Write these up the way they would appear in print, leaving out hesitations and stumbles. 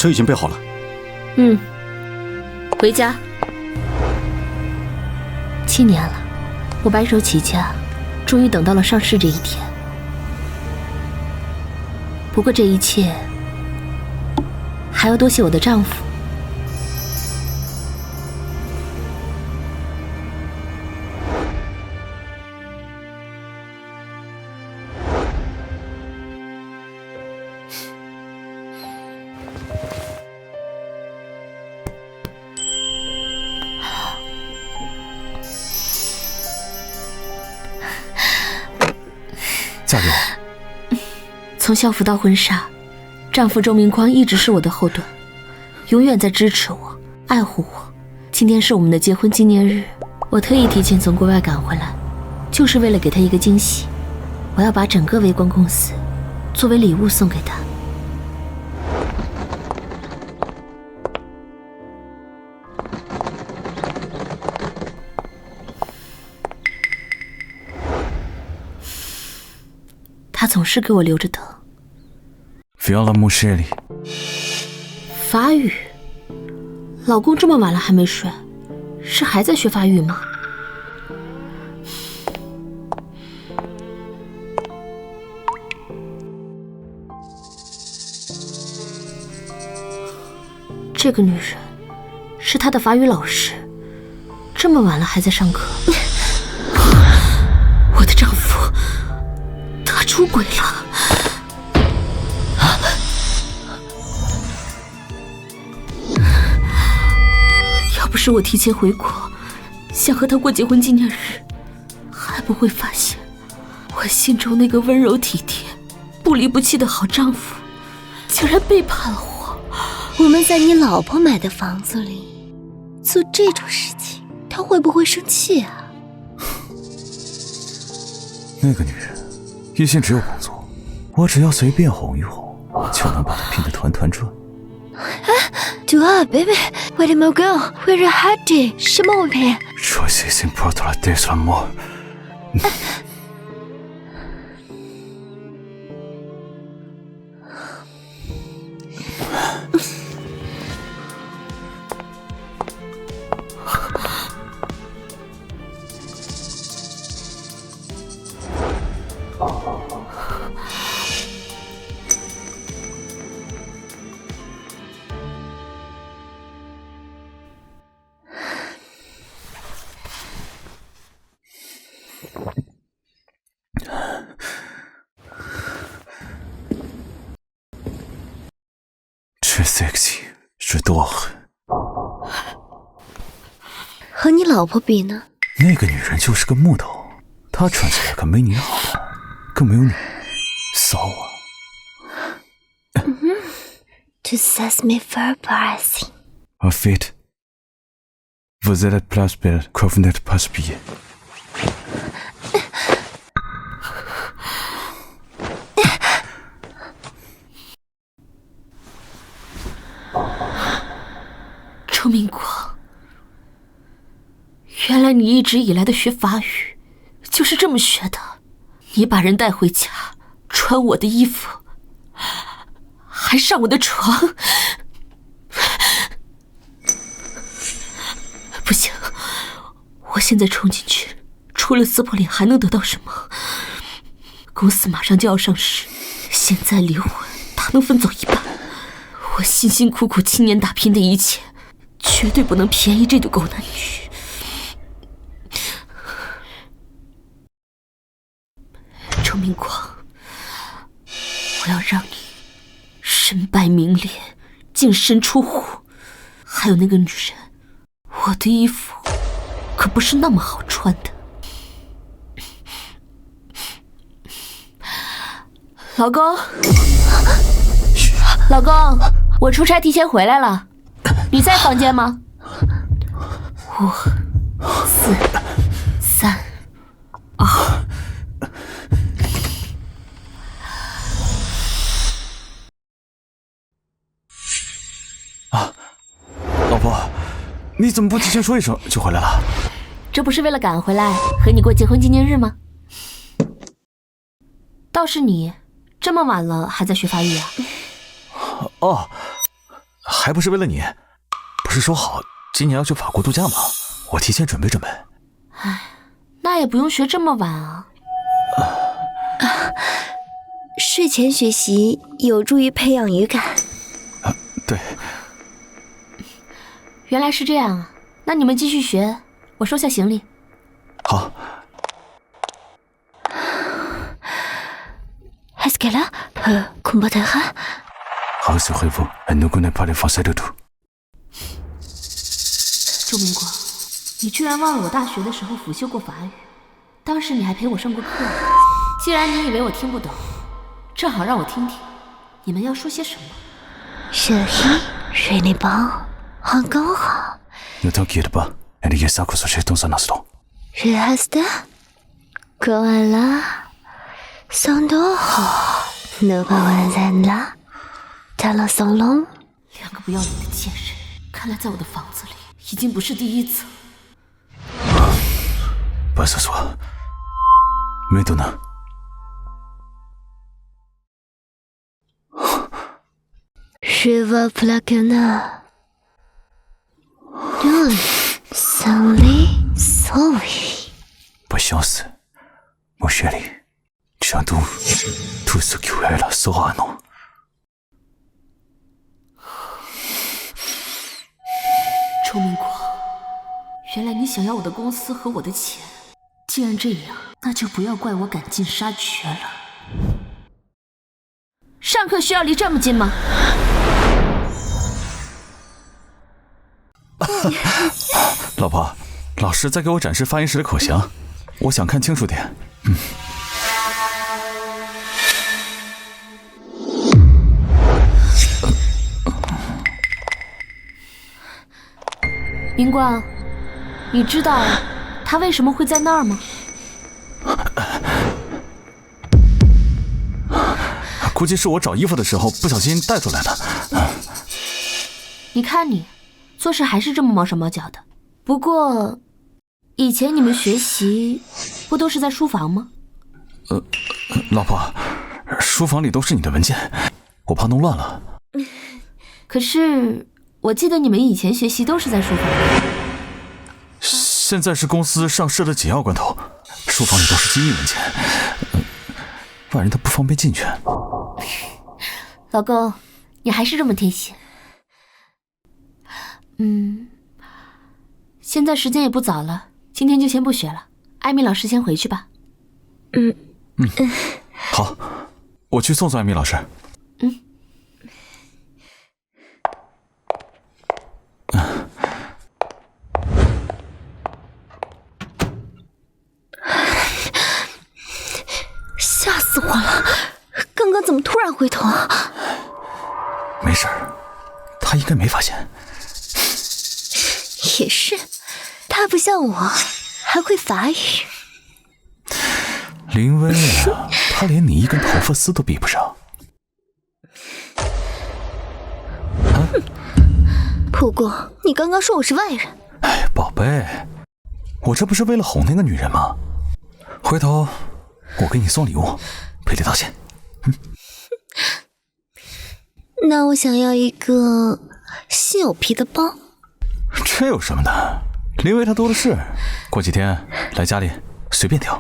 车已经备好了。回家。7年了，我白手起家，终于等到了上市这一天。不过这一切，还要多谢我的丈夫。加油！从校服到婚纱，丈夫周明光一直是我的后盾，永远在支持我、爱护我。今天是我们的结婚纪念日，我特意提前从国外赶回来，就是为了给他一个惊喜。我要把整个微光公司作为礼物送给他。他总是给我留着等。Viola Musheli， 法语，老公这么晚了还没睡，是还在学法语吗？这个女人是他的法语老师，这么晚了还在上课。我的丈夫，他出轨了。要不是我提前回国，想和他过结婚纪念日，还不会发现我心中那个温柔体贴、不离不弃的好丈夫，竟然背叛了我。我们在你老婆买的房子里做这种事情，她会不会生气啊？那个女人一心只有工作，我只要随便哄一哄，就能把她拼得团团转。Dua baby, where did my girl? Where are Hattie? 什么物品 ？Choice is important this more。sexy， je dors。和你老婆比呢？那个女人就是个木头，她穿起来可没你好看，更没有你骚啊。Tu sais me faire plaisir. En fait, vous êtes plus belle que vous n'êtes pas habillée. 周明光，原来你一直以来的学法语就是这么学的。你把人带回家，穿我的衣服，还上我的床。不行，我现在冲进去，除了撕破脸还能得到什么？公司马上就要上市，现在离婚他能分走一半。我辛辛苦苦7年打拼的一切，绝对不能便宜这对狗男女。周明光，我要让你身败名裂，净身出户。还有那个女人，我的衣服可不是那么好穿的。老公，老公，我出差提前回来了，你在房间吗？5、4、3、2。老婆，你怎么不提前说一声就回来了？这不是为了赶回来和你过结婚纪念日吗？倒是你，这么晚了还在学法语啊？哦，还不是为了你？不是说好今年要去法国度假吗？我提前准备准备。唉，那也不用学这么晚啊。睡前学习有助于培养语感。对。原来是这样啊，那你们继续学，我收下行李。好。Est-ce qu'elle a combattra? Rassurez-vous, elle ne connaît pas les Français du tout. 周明光，你居然忘了我大学的时候辅修过法语，当时你还陪我上过课。既然你以为我听不懂，正好让我听听，你们要说些什么。Chérie, je n'ai pas encore. Ne t'inquiète pas, elle y est ça que ce chez dans un instant. Je reste comme là, sans dehors. Ne pas en là, dans le salon. 两个不要脸的贱人，看来在我的房子里已经不是第一次。Pas ce soir. Maintenant. Je veux plaquer. Deux, sans sauver. Patience, mon chéri. Bientôt, tout ce qui est là sera un nom. 周明光，原来你想要我的公司和我的钱。既然这样，那就不要怪我赶尽杀绝了。上课需要离这么近吗？老婆，老师在给我展示发言时的口型，我想看清楚点。明光，你知道他为什么会在那儿吗？估计是我找衣服的时候不小心带出来的。你看你，做事还是这么毛手毛脚的。不过，以前你们学习不都是在书房吗？老婆，书房里都是你的文件，我怕弄乱了。可是我记得你们以前学习都是在书房里。现在是公司上市的紧要关头，书房里都是机密文件，外人他不方便进去。老公，你还是这么贴心。现在时间也不早了，今天就先不学了。艾米老师先回去吧。好，我去送送艾米老师。吓死我了！刚刚怎么突然回头啊？没事儿，他应该没发现。也是，他不像我，还会法语。林薇啊，他连你一根头发丝都比不上。不过你刚刚说我是外人。哎，宝贝，我这不是为了哄那个女人吗？回头我给你送礼物，赔礼道歉。那我想要一个稀有皮的包。这有什么的？林薇她多的是，过几天来家里随便挑。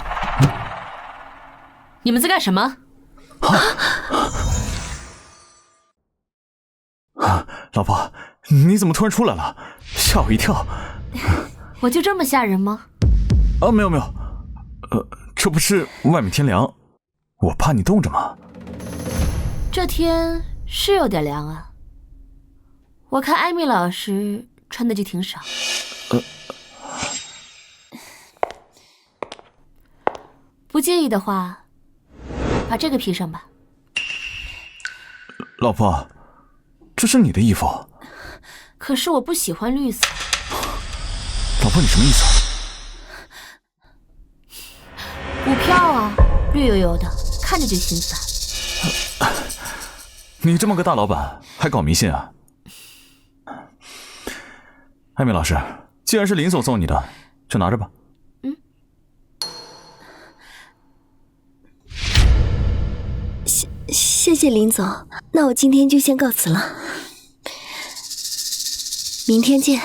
你们在干什么？老婆，你怎么突然出来了？吓我一跳。我就这么吓人吗？没有没有，这不是外面天凉，我怕你冻着嘛。这天是有点凉啊。我看艾米老师穿的就挺少。不介意的话，把这个披上吧。老婆，这是你的衣服。可是我不喜欢绿色。老婆，你什么意思？股票啊，绿油油的，看着就心烦。你这么个大老板，还搞迷信啊？艾米老师，既然是林总送你的，就拿着吧。谢谢林总，那我今天就先告辞了。明天见。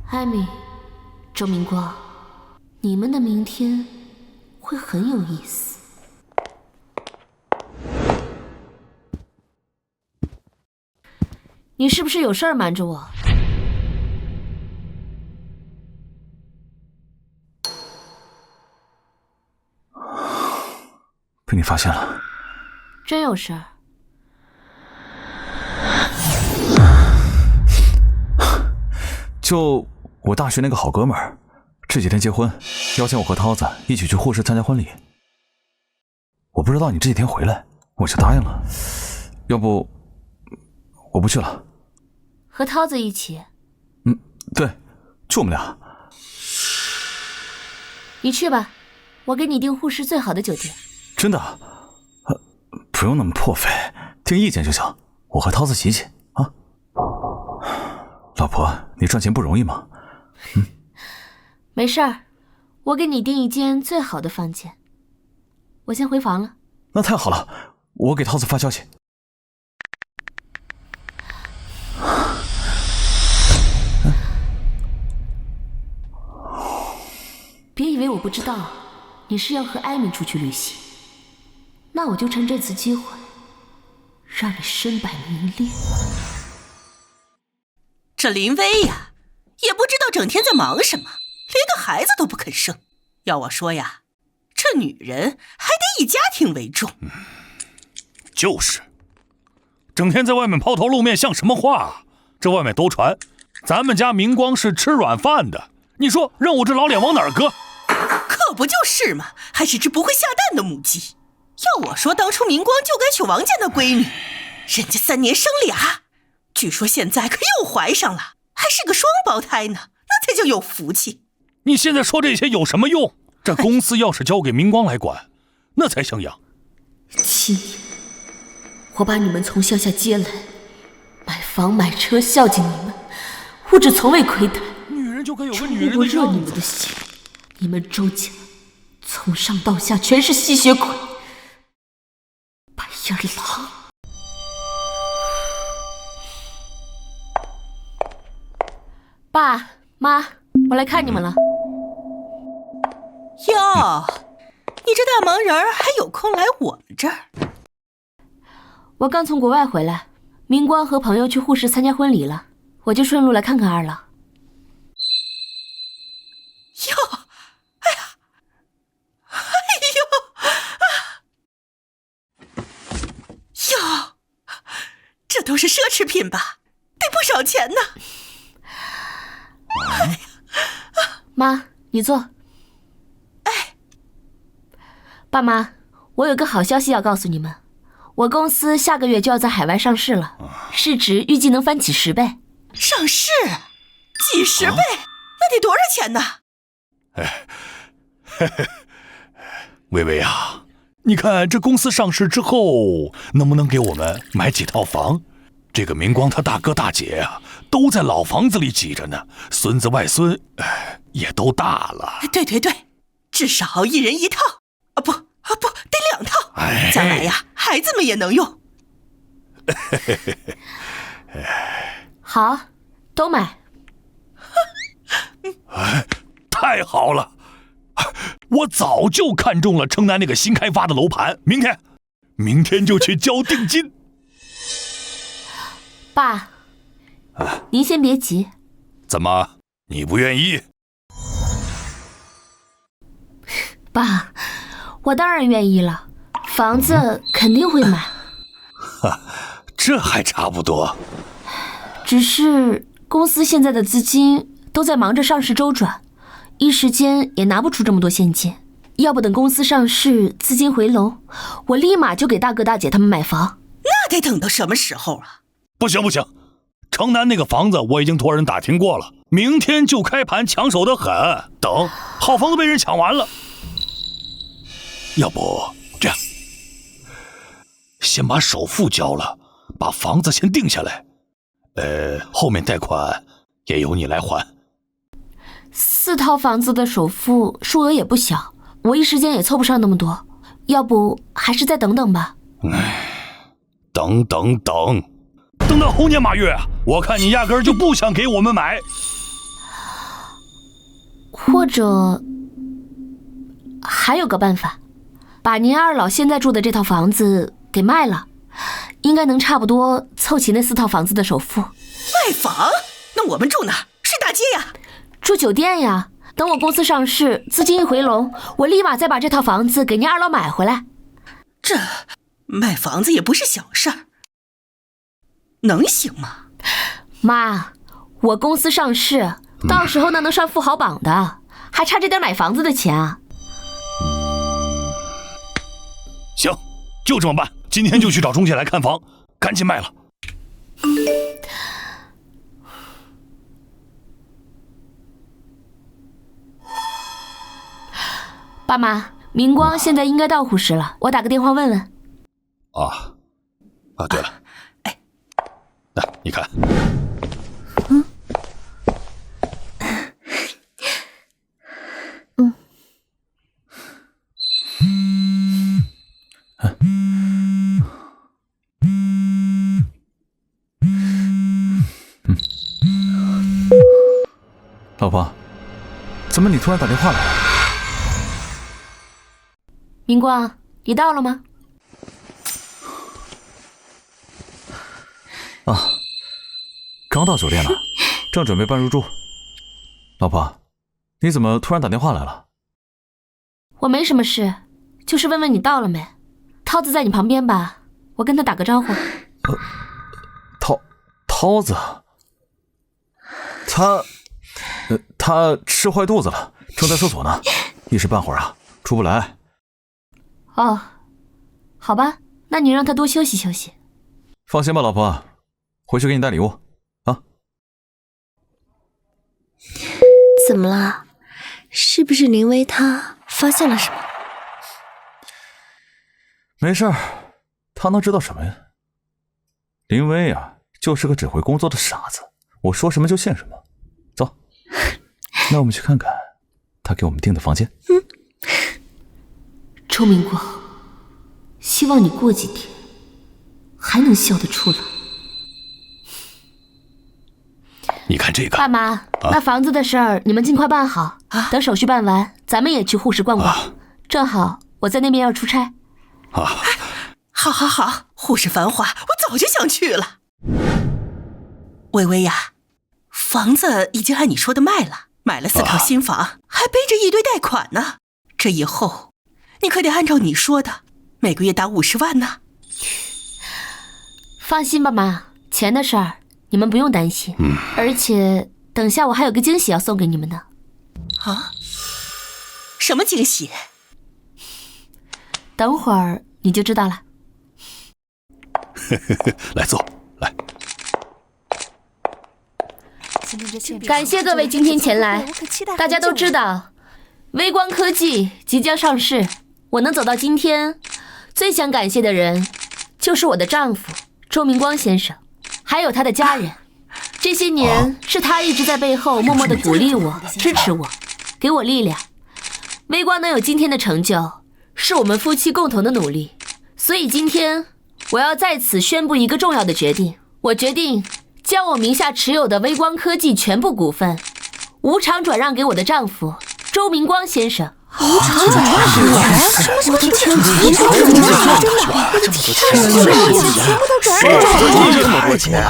艾米，周明光，你们的明天会很有意思。你是不是有事儿瞒着我？被你发现了。真有事儿？就我大学那个好哥们儿，这几天结婚，邀请我和涛子一起去沪市参加婚礼。我不知道你这几天回来，我就答应了。要不我不去了。和涛子一起？对，就我们俩。你去吧，我给你订沪市最好的酒店。真的？不用那么破费，听意见就行。我和涛子洗洗啊。老婆，你赚钱不容易吗？没事儿，我给你订一间最好的房间。我先回房了。那太好了，我给涛子发消息。别以为我不知道，你是要和艾米出去旅行。那我就趁这次机会，让你身败名裂。这林薇呀，也不知道整天在忙什么，连个孩子都不肯生。要我说呀，这女人还得以家庭为重。就是，整天在外面抛头露面像什么话？这外面都传咱们家明光是吃软饭的，你说让我这老脸往哪儿搁？可不就是嘛，还是只不会下蛋的母鸡。要我说，当初明光就该娶王家那闺女，人家3年生俩，据说现在可又怀上了，还是个双胞胎呢，那才叫有福气。你现在说这些有什么用？这公司要是交给明光来管，那才像样。7年，我把你们从乡下接来，买房买车孝敬你们，物质从未亏待。女人就该有个女人的不热你样子。们的心，你们周家从上到下全是吸血鬼，白眼狼。爸妈，我来看你们了。哟，你这大忙人还有空来我们这儿？我刚从国外回来，明光和朋友去沪市参加婚礼了，我就顺路来看看二老。哟，哎呀，哟，这都是奢侈品吧？得不少钱呢。妈，你坐。哎，爸妈，我有个好消息要告诉你们，我公司下个月就要在海外上市了，市值预计能翻几10倍。上市几10倍，那得多少钱呢？薇薇啊，你看这公司上市之后，能不能给我们买几套房？这个明光他大哥大姐啊，都在老房子里挤着呢，孙子外孙也都大了。对对对，至少1人1套啊，不得2套，将来呀，孩子们也能用。好，都买。太好了，我早就看中了城南那个新开发的楼盘，明天就去交定金。爸，您先别急。怎么，你不愿意？爸，我当然愿意了，房子肯定会买。这还差不多。只是公司现在的资金都在忙着上市周转，一时间也拿不出这么多现金。要不等公司上市，资金回笼，我立马就给大哥大姐他们买房。那得等到什么时候啊？不行，城南那个房子我已经托人打听过了，明天就开盘，抢手得很。等好房子被人抢完了，要不这样，先把首付交了，把房子先定下来，后面贷款也由你来还。4套房子的首付数额也不小，我一时间也凑不上那么多，要不还是再等等吧。等到猴年马月啊，我看你压根儿就不想给我们买。或者还有个办法，把您二老现在住的这套房子给卖了，应该能差不多凑齐那4套房子的首付。卖房？那我们住哪？睡大街呀？住酒店呀。等我公司上市，资金一回笼，我立马再把这套房子给您二老买回来。这卖房子也不是小事儿，能行吗？妈，我公司上市，到时候那能上富豪榜的，还差这点买房子的钱啊。行，就这么办，今天就去找中介来看房，赶紧卖了。爸妈，明光现在应该到户时了，我打个电话问问。对了，来，你看，老婆，怎么你突然打电话来了？明光，你到了吗？刚到酒店呢，正准备办入住。老婆，你怎么突然打电话来了？我没什么事，就是问问你到了没。涛子在你旁边吧，我跟他打个招呼。涛子，他吃坏肚子了，正在厕所呢，一时半会儿啊出不来。哦，好吧，那你让他多休息休息。放心吧，老婆，回去给你带礼物啊。怎么了？是不是林薇她发现了什么？没事儿，他能知道什么呀？林薇啊，就是个只会工作的傻子，我说什么就信什么。走，那我们去看看他给我们订的房间。周明光，希望你过几天还能笑得出来。你看这个，爸妈，那房子的事儿你们尽快办好，等手续办完，咱们也去沪市逛逛。正好我在那边要出差。好，沪市繁华，我早就想去了。微微呀，房子已经按你说的卖了，买了4套新房，还背着一堆贷款呢。这以后你可得按照你说的，每个月打50万呢。放心吧妈，钱的事儿你们不用担心。而且等下我还有个惊喜要送给你们呢。什么惊喜？等会儿你就知道了。来坐，来。感谢各位今天前来。大家都知道，微光科技即将上市，我能走到今天，最想感谢的人就是我的丈夫周明光先生，还有他的家人。这些年是他一直在背后默默地鼓励我、支持我，给我力量。微光能有今天的成就，是我们夫妻共同的努力。所以今天我要在此宣布一个重要的决定，我决定将我名下持有的微光科技全部股份无偿转让给我的丈夫周明光先生。无偿转让给我？我的天，全部都转让给这么多钱？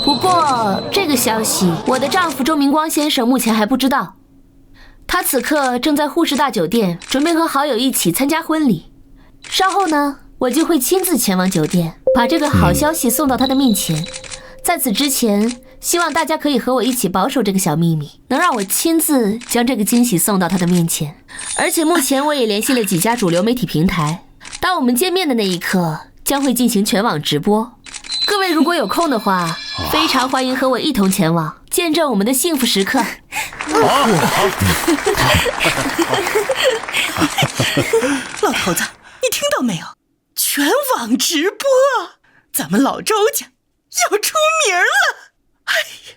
不过这个消息，我的丈夫周明光先生目前还不知道。他此刻正在沪市大酒店，准备和好友一起参加婚礼。稍后呢，我就会亲自前往酒店，把这个好消息送到他的面前。在此之前，希望大家可以和我一起保守这个小秘密，能让我亲自将这个惊喜送到他的面前。而且目前我也联系了几家主流媒体平台，当我们见面的那一刻，将会进行全网直播。各位如果有空的话，非常欢迎和我一同前往，见证我们的幸福时刻。老头子，你听到没有？全网直播，咱们老周家要出名了！哎呀，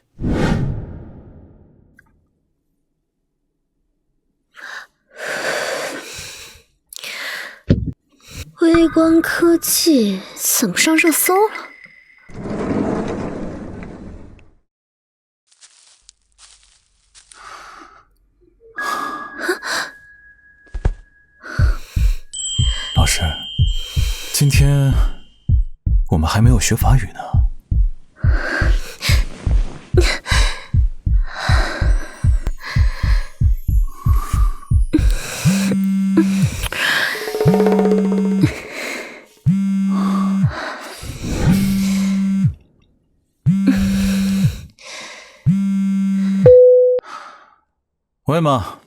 微光科技怎么上热搜了？老师，今天我们还没有学法语呢。喂妈，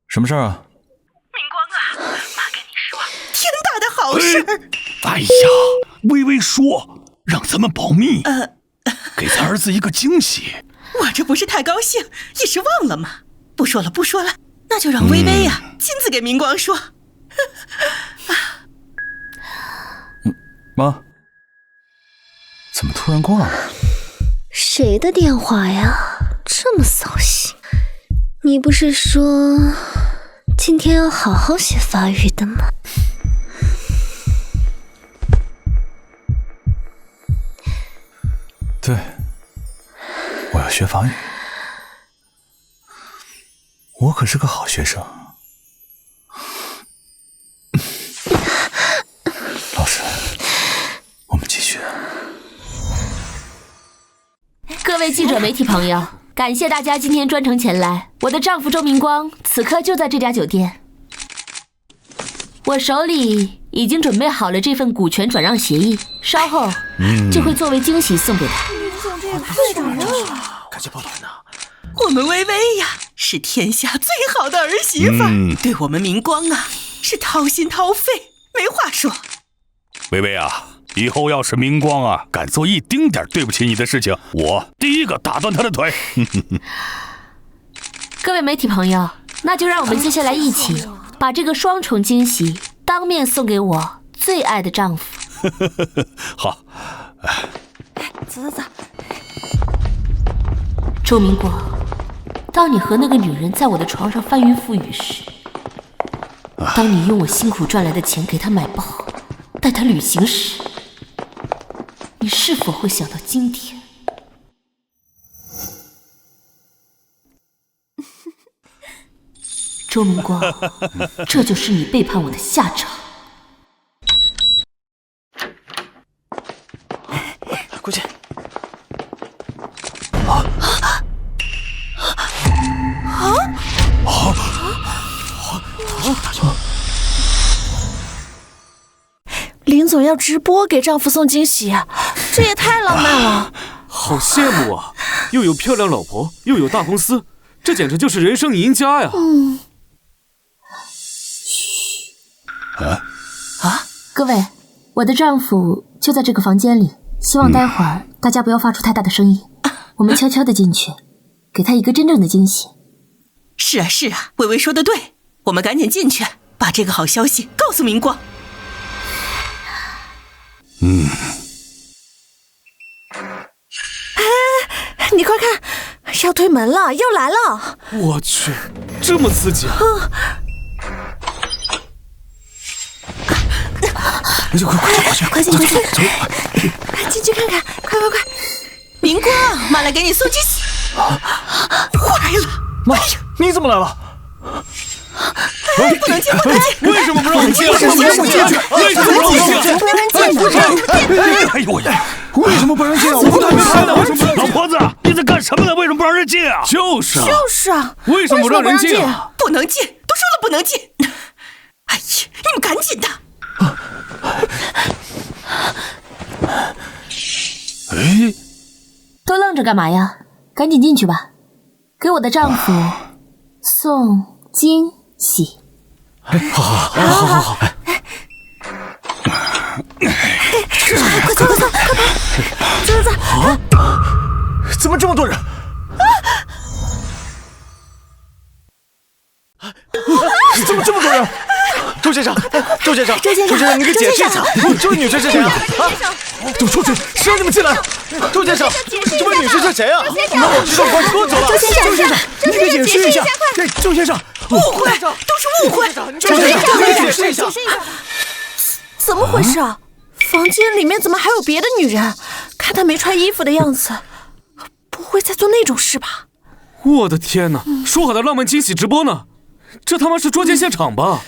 什么事儿啊？明光啊，妈跟你说，天大的好事！哎呀，微微说让咱们保密，给咱儿子一个惊喜。我这不是太高兴，一时忘了吗？不说了，不说了，那就让微微呀亲自给明光说。妈，怎么突然挂了？谁的电话呀？这么扫兴！你不是说今天要好好学法语的吗？对，我要学法语。我可是个好学生。老师，我们继续。各位记者、媒体朋友，感谢大家今天专程前来。我的丈夫周明光此刻就在这家酒店，我手里已经准备好了这份股权转让协议，稍后就会作为惊喜送给他。赶紧报团呐！我们微微呀，是天下最好的儿媳妇，对我们明光啊，是掏心掏肺，没话说。微微啊，以后要是明光啊敢做一丁点对不起你的事情，我第一个打断他的腿。各位媒体朋友，那就让我们接下来一起把这个双重惊喜当面送给我最爱的丈夫。好，走走走。周明光，当你和那个女人在我的床上翻云覆雨时，当你用我辛苦赚来的钱给她买包，带她旅行时，你是否会想到今天？周明光，这就是你背叛我的下场。过去。林总要直播给丈夫送惊喜，这也太浪漫了。好羡慕啊！又有漂亮老婆，又有大公司，这简直就是人生赢家呀！各位，我的丈夫就在这个房间里，希望待会儿大家不要发出太大的声音，我们悄悄地进去，给他一个真正的惊喜。是啊是啊，微微说的对，我们赶紧进去，把这个好消息告诉明光。你快看，要推门了，又来了！我去，这么刺激！那就快进，进去看看，快！明光，妈来给你送惊喜。坏了，妈，你怎么来了？不能进！为什么不让我进？为什么不让我进？哎呦我呀！为什么不让进啊？我都没看到，为什么不让进？老婆子，你在干什么呢？为什么不让人进啊？就是啊，为什么不让人进啊？不能进，都说了不能进。哎呀，你们赶紧的！哎，都愣着干嘛呀？赶紧进去吧，给我的丈夫送惊喜。好，快走！怎么这么多人？怎么这么多人？周先生，你给解释一下，这位女士是谁啊？都出去，谁让你们进来？周先生，这位女士是谁啊？我们好知道关系多久了？周先生，你给解释一下。周先生，误会，都是误会。周先生，你给解释一下。怎么回事啊？房间里面怎么还有别的女人？看她没穿衣服的样子，不会在做那种事吧？我的天哪！说好的浪漫惊喜直播呢？这他妈是捉奸现场吧？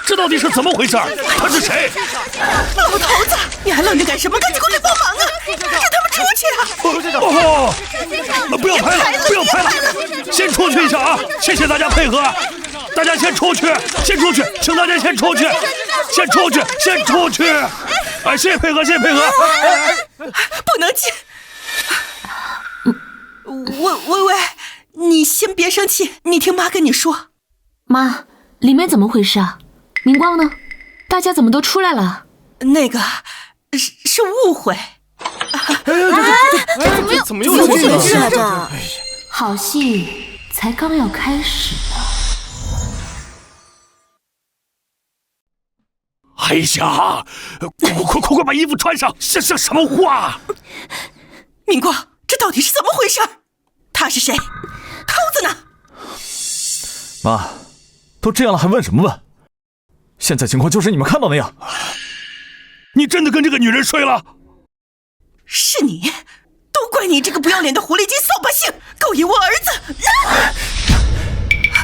这到底是怎么回事？他是谁？老头子，你还愣着干什么？赶紧过来帮忙啊！让他们出去啊！哦，不要拍了，不要拍了，先出去一下啊！谢谢大家配合，大家先出去，先出去，请大家先出去，先出去，先出去！哎，谢谢配合，谢谢配合。不能进。喂，你先别生气，你听妈跟你说。妈，里面怎么回事啊？明光呢？大家怎么都出来了？那个是误会。怎么又出回事啊？这好戏才刚要开始呢。哎呀，快把衣服穿上！像什么话？明光，这到底是怎么回事？他是谁？涛子呢？妈，都这样了还问什么问？现在情况就是你们看到那样。你真的跟这个女人睡了？是你，都怪你这个不要脸的狐狸精扫把星，勾引我儿子！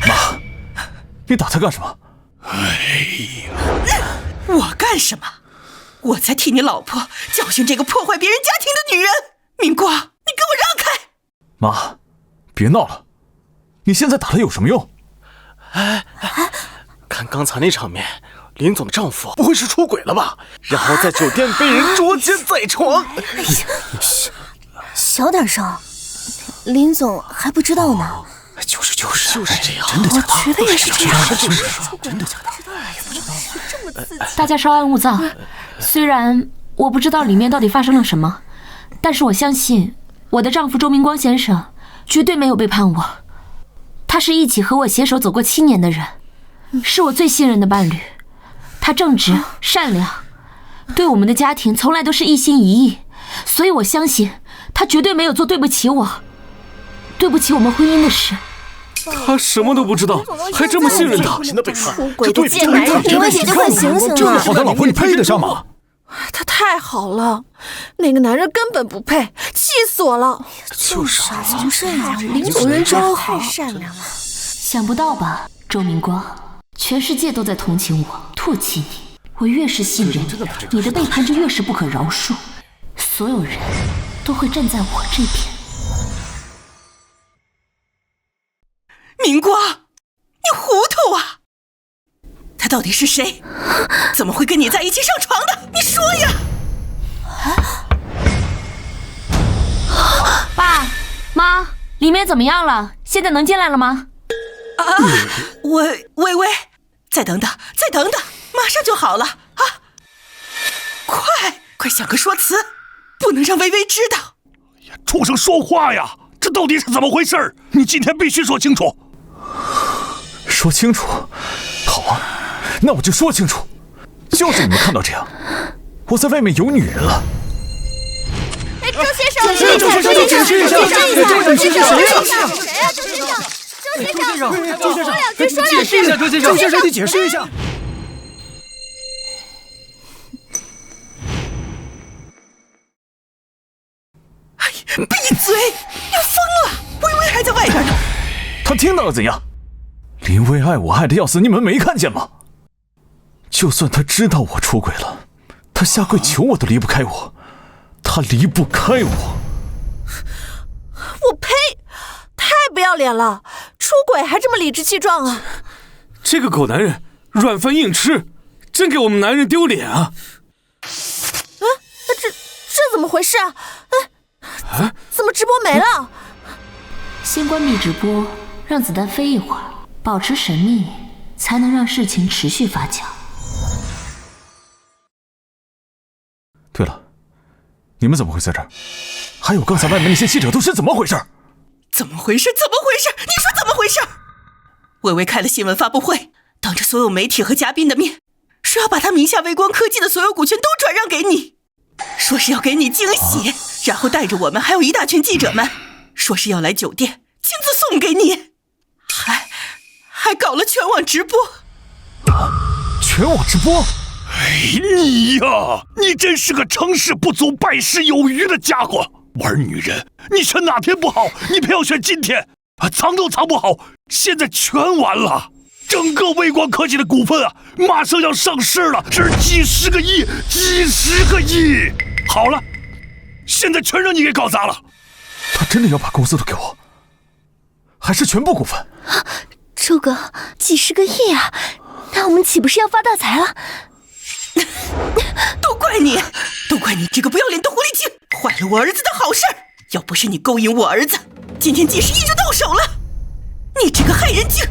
妈，你打他干什么？哎呀，我干什么？我在替你老婆教训这个破坏别人家庭的女人。明光，你给我让开！妈，别闹了，你现在打他有什么用？看刚才那场面，林总的丈夫不会是出轨了吧？然后在酒店被人捉奸在床。小点声，林总还不知道呢。就是这样，我觉得也是这样。真的假的？大家稍安勿躁。虽然我不知道里面到底发生了什么，但是我相信我的丈夫周明光先生绝对没有背叛我。他是一起和我携手走过7年的人，是我最信任的伴侣。他正直善良，对我们的家庭从来都是一心一意，所以我相信他绝对没有做对不起我们婚姻的事。他什么都不知道，还这么信任他，出轨的贱男人，你们姐就快醒醒这么了！好的老婆，你配得上吗？他太好了，那个男人根本不配，气死我了！就是啊，怎么这样？林总人真好，太善良了。想不到吧，周明光，全世界都在同情我，唾弃你。我越是信任你，你的背叛就越是不可饶恕。所有人都会站在我这边。明光，你糊涂啊！他到底是谁？怎么会跟你在一起上床的？你说呀！爸妈，里面怎么样了？现在能进来了吗？喂，再等等，马上就好了啊！快想个说辞，不能让微微知道。畜生说话呀！这到底是怎么回事？你今天必须说清楚。说清楚，好啊，那我就说清楚，就是你们看到这样，我在外面有女人了。周先生，解释一下，周先生，你解释一下。哎呀，闭嘴！要疯了！微微还在外边呢。他听到了怎样？林薇爱我爱的要死，你们没看见吗？就算他知道我出轨了，他下跪求我都离不开我，他离不开我。我呸！太不要脸了，出轨还这么理直气壮啊！这个狗男人软饭硬吃，真给我们男人丢脸啊！这怎么回事啊？怎么直播没了？先关闭直播，让子弹飞一会儿，保持神秘，才能让事情持续发酵。对了，你们怎么会在这儿？还有刚才外面那些记者都是怎么回事？怎么回事？你说怎么回事？微微开了新闻发布会，当着所有媒体和嘉宾的面，说要把他名下微光科技的所有股权都转让给你，说是要给你惊喜，然后带着我们还有一大群记者们，说是要来酒店亲自送给你，还搞了全网直播。全网直播？哎，你呀，你真是个成事不足败事有余的家伙！玩女人，你选哪天不好，你偏要选今天啊！藏都藏不好，现在全完了。整个微光科技的股份啊，马上要上市了，是几十个亿，几十个亿！好了，现在全让你给搞砸了。他真的要把公司都给我，还是全部股份？啊，周哥，几十个亿啊！那我们岂不是要发大财了？都怪你，都怪你这个不要脸的狐狸精，坏了我儿子的好事儿。要不是你勾引我儿子，今天几十亿就到手了。你这个害人精！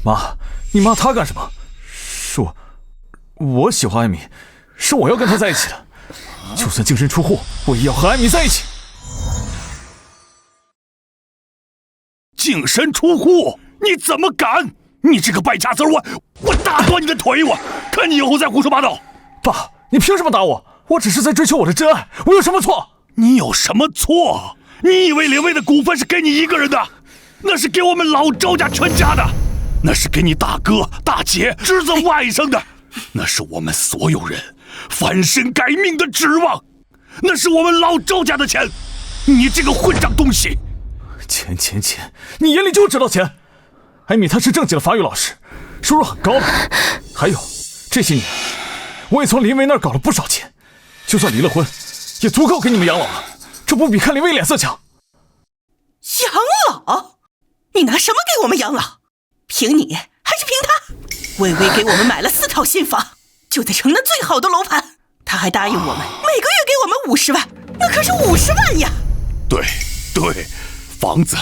妈，你骂他干什么？是我喜欢艾米，是我要跟他在一起的。就算净身出户，我也要和艾米在一起。净身出户？你怎么敢？你这个败家子，我打断你的腿！我看你以后再胡说八道。爸，你凭什么打我？我只是在追求我的真爱，我有什么错？你有什么错？你以为林薇的股份是给你一个人的？那是给我们老周家全家的，那是给你大哥、大姐、侄子、外甥的，那是我们所有人翻身改命的指望，那是我们老周家的钱。你这个混账东西！钱，你眼里就知道钱。艾米她是正经的法语老师，收入很高的。还有这些年，我也从林薇那儿搞了不少钱，就算离了婚，也足够给你们养老了。这不比看林薇脸色强？养老？你拿什么给我们养老？凭你还是凭他？薇薇给我们买了4套新房，就在城南最好的楼盘。他还答应我们每个月给我们50万，那可是50万呀！对，房子，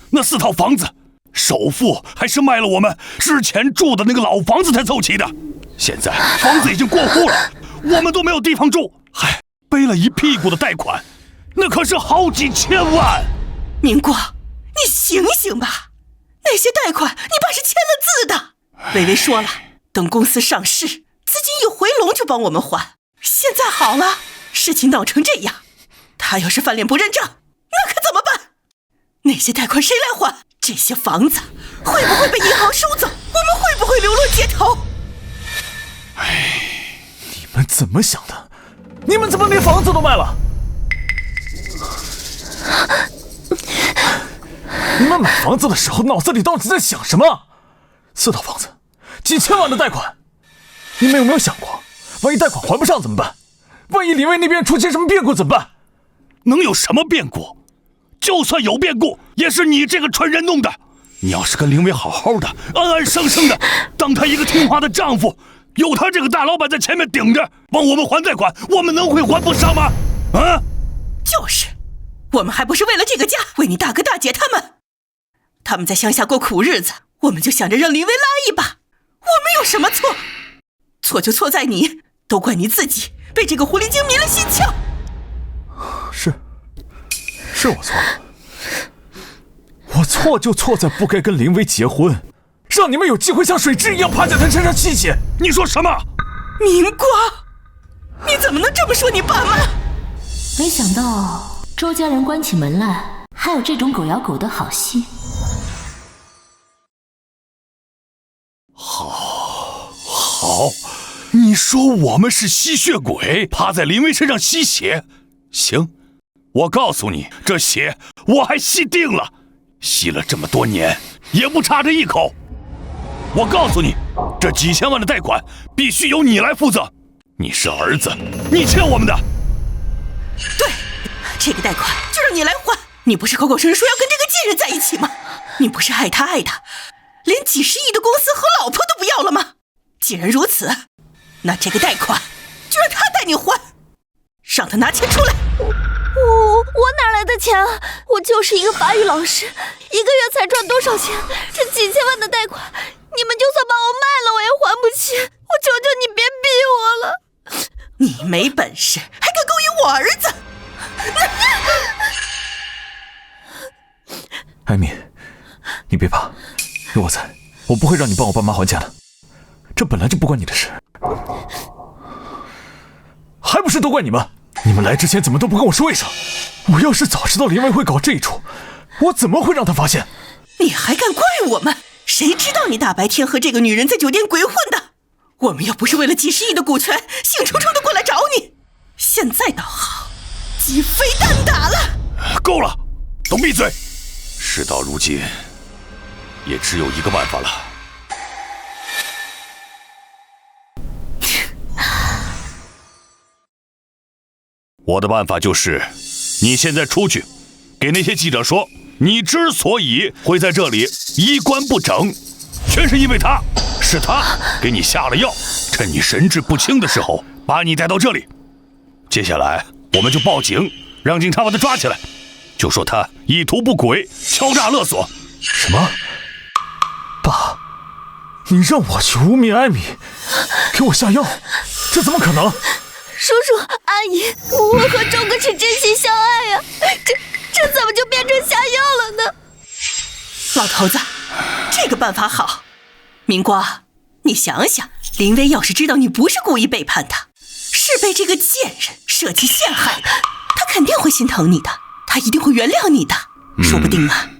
那4套房子，首付还是卖了我们之前住的那个老房子才凑齐的。现在房子已经过户了，我们都没有地方住，还背了一屁股的贷款，那可是好几千万。明光，你醒醒吧！那些贷款你爸是签了字的。薇薇说了，等公司上市，资金一回笼就帮我们还。现在好了，事情闹成这样，他要是翻脸不认账，那可怎么办？那些贷款谁来还？这些房子会不会被银行收走？我们会不会流落街头？你们怎么想的？你们怎么连房子都卖了？你们买房子的时候脑子里到底在想什么？4套房子，几千万的贷款，你们有没有想过，万一贷款还不上怎么办？万一林薇那边出现什么变故怎么办？能有什么变故？就算有变故，也是你这个蠢人弄的。你要是跟林薇好好的，安安生生的，当她一个听话的丈夫，有她这个大老板在前面顶着，帮我们还贷款，我们能会还不上吗？啊？就是，我们还不是为了这个家，为你大哥大姐他们在乡下过苦日子，我们就想着让林薇拉一把。我们有什么错？错就错在你，都怪你自己被这个狐狸精迷了心窍。是我错了，我错就错在不该跟林薇结婚，让你们有机会像水蛭一样趴在她身上吸血。你说什么？明光，你怎么能这么说你爸妈？没想到周家人关起门来，还有这种狗咬狗的好戏。好，你说我们是吸血鬼，趴在林薇身上吸血，行。我告诉你，这血我还吸定了，吸了这么多年，也不差这一口。我告诉你，这几千万的贷款必须由你来负责。你是儿子，你欠我们的。对，这个贷款就让你来还。你不是口口声声说要跟这个贱人在一起吗？你不是爱他，连几十亿的公司和老婆都不要了吗？既然如此，那这个贷款就让他带你还，让他拿钱出来。我哪来的钱啊？我就是一个法语老师，一个月才赚多少钱？这几千万的贷款，你们就算把我卖了，我也还不起。我求求你别逼我了！你没本事，还敢勾引我儿子！艾米，你别怕，有我在，我不会让你帮我爸妈还钱的。这本来就不关你的事，还不是都怪你们！你们来之前怎么都不跟我说一声？我要是早知道林薇会搞这一出，我怎么会让她发现？你还敢怪我们？谁知道你大白天和这个女人在酒店鬼混的？我们要不是为了几十亿的股权，兴冲冲的过来找你，现在倒好，鸡飞蛋打了。够了，都闭嘴！事到如今，也只有一个办法了。我的办法就是，你现在出去，给那些记者说，你之所以会在这里衣冠不整，全是因为他，是他给你下了药，趁你神志不清的时候把你带到这里。接下来我们就报警，让警察把他抓起来，就说他意图不轨，敲诈勒索。什么？爸，你让我去污蔑艾米，给我下药，这怎么可能？叔叔阿姨，我和周哥是真心相爱呀，这怎么就变成下药了呢？老头子，这个办法好。明光，你想想，林薇要是知道你不是故意背叛他，是被这个贱人设计陷害的，他肯定会心疼你的，他一定会原谅你的。说不定啊，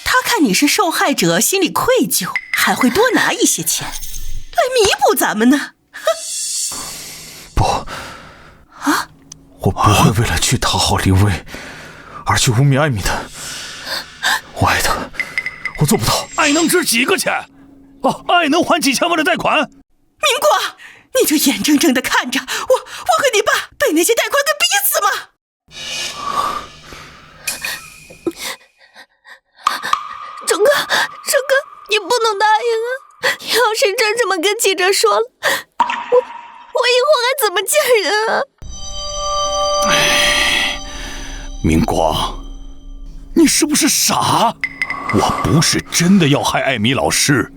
他看你是受害者，心里愧疚，还会多拿一些钱来弥补咱们呢。不，我不会为了去讨好林薇而去污蔑艾米的。我爱她，我做不到。爱能值几个钱？哦，爱能还几千万的贷款？明光，你就眼睁睁地看着我和你爸被那些贷款给逼死吗？周哥，你不能答应啊！你要是真这么跟记者说了，我以后还怎么见人啊？明光，你是不是傻？我不是真的要害艾米老师，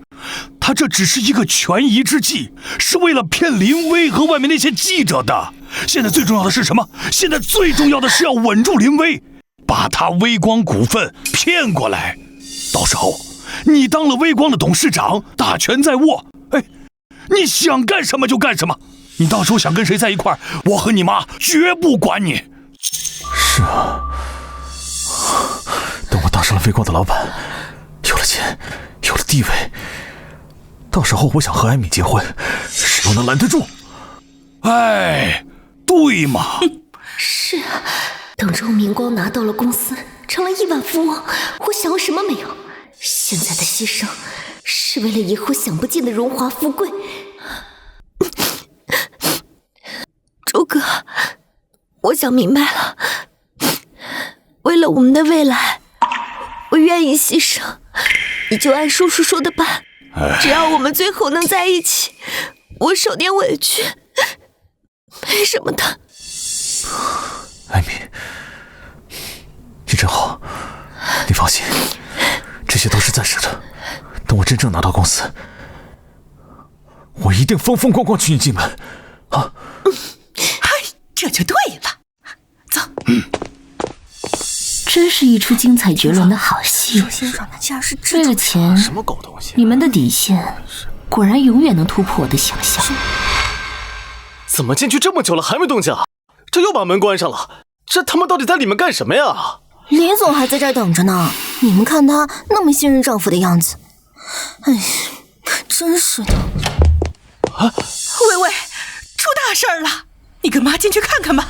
他这只是一个权宜之计，是为了骗林薇和外面那些记者的。现在最重要的是什么？现在最重要的是要稳住林薇，把他微光股份骗过来。到时候你当了微光的董事长，大权在握，哎，你想干什么就干什么。你到时候想跟谁在一块儿，我和你妈绝不管你。是啊，等我当上了微光的老板，有了钱，有了地位，到时候我想和艾米结婚，谁又能拦得住？哎，对嘛。是啊，等周明光拿到了公司，成了亿万富翁，我想要什么没有？现在的牺牲是为了以后享不尽的荣华富贵。周哥，我想明白了，为了我们的未来，我愿意牺牲，你就按叔叔说的办，只要我们最后能在一起，我受点委屈没什么的。艾米，你真好，你放心，这些都是暂时的，等我真正拿到公司，我一定风风光光娶你进门啊！这就对了，走。真是一出精彩绝伦的好戏。为了钱，什么狗东西？你们的底线果然永远能突破我的想象。怎么进去这么久了还没动静？这又把门关上了，这他们到底在里面干什么呀？林总还在这儿等着呢，你们看他那么信任丈夫的样子，哎呀，真是的。薇薇，出大事儿了，你跟妈进去看看吧。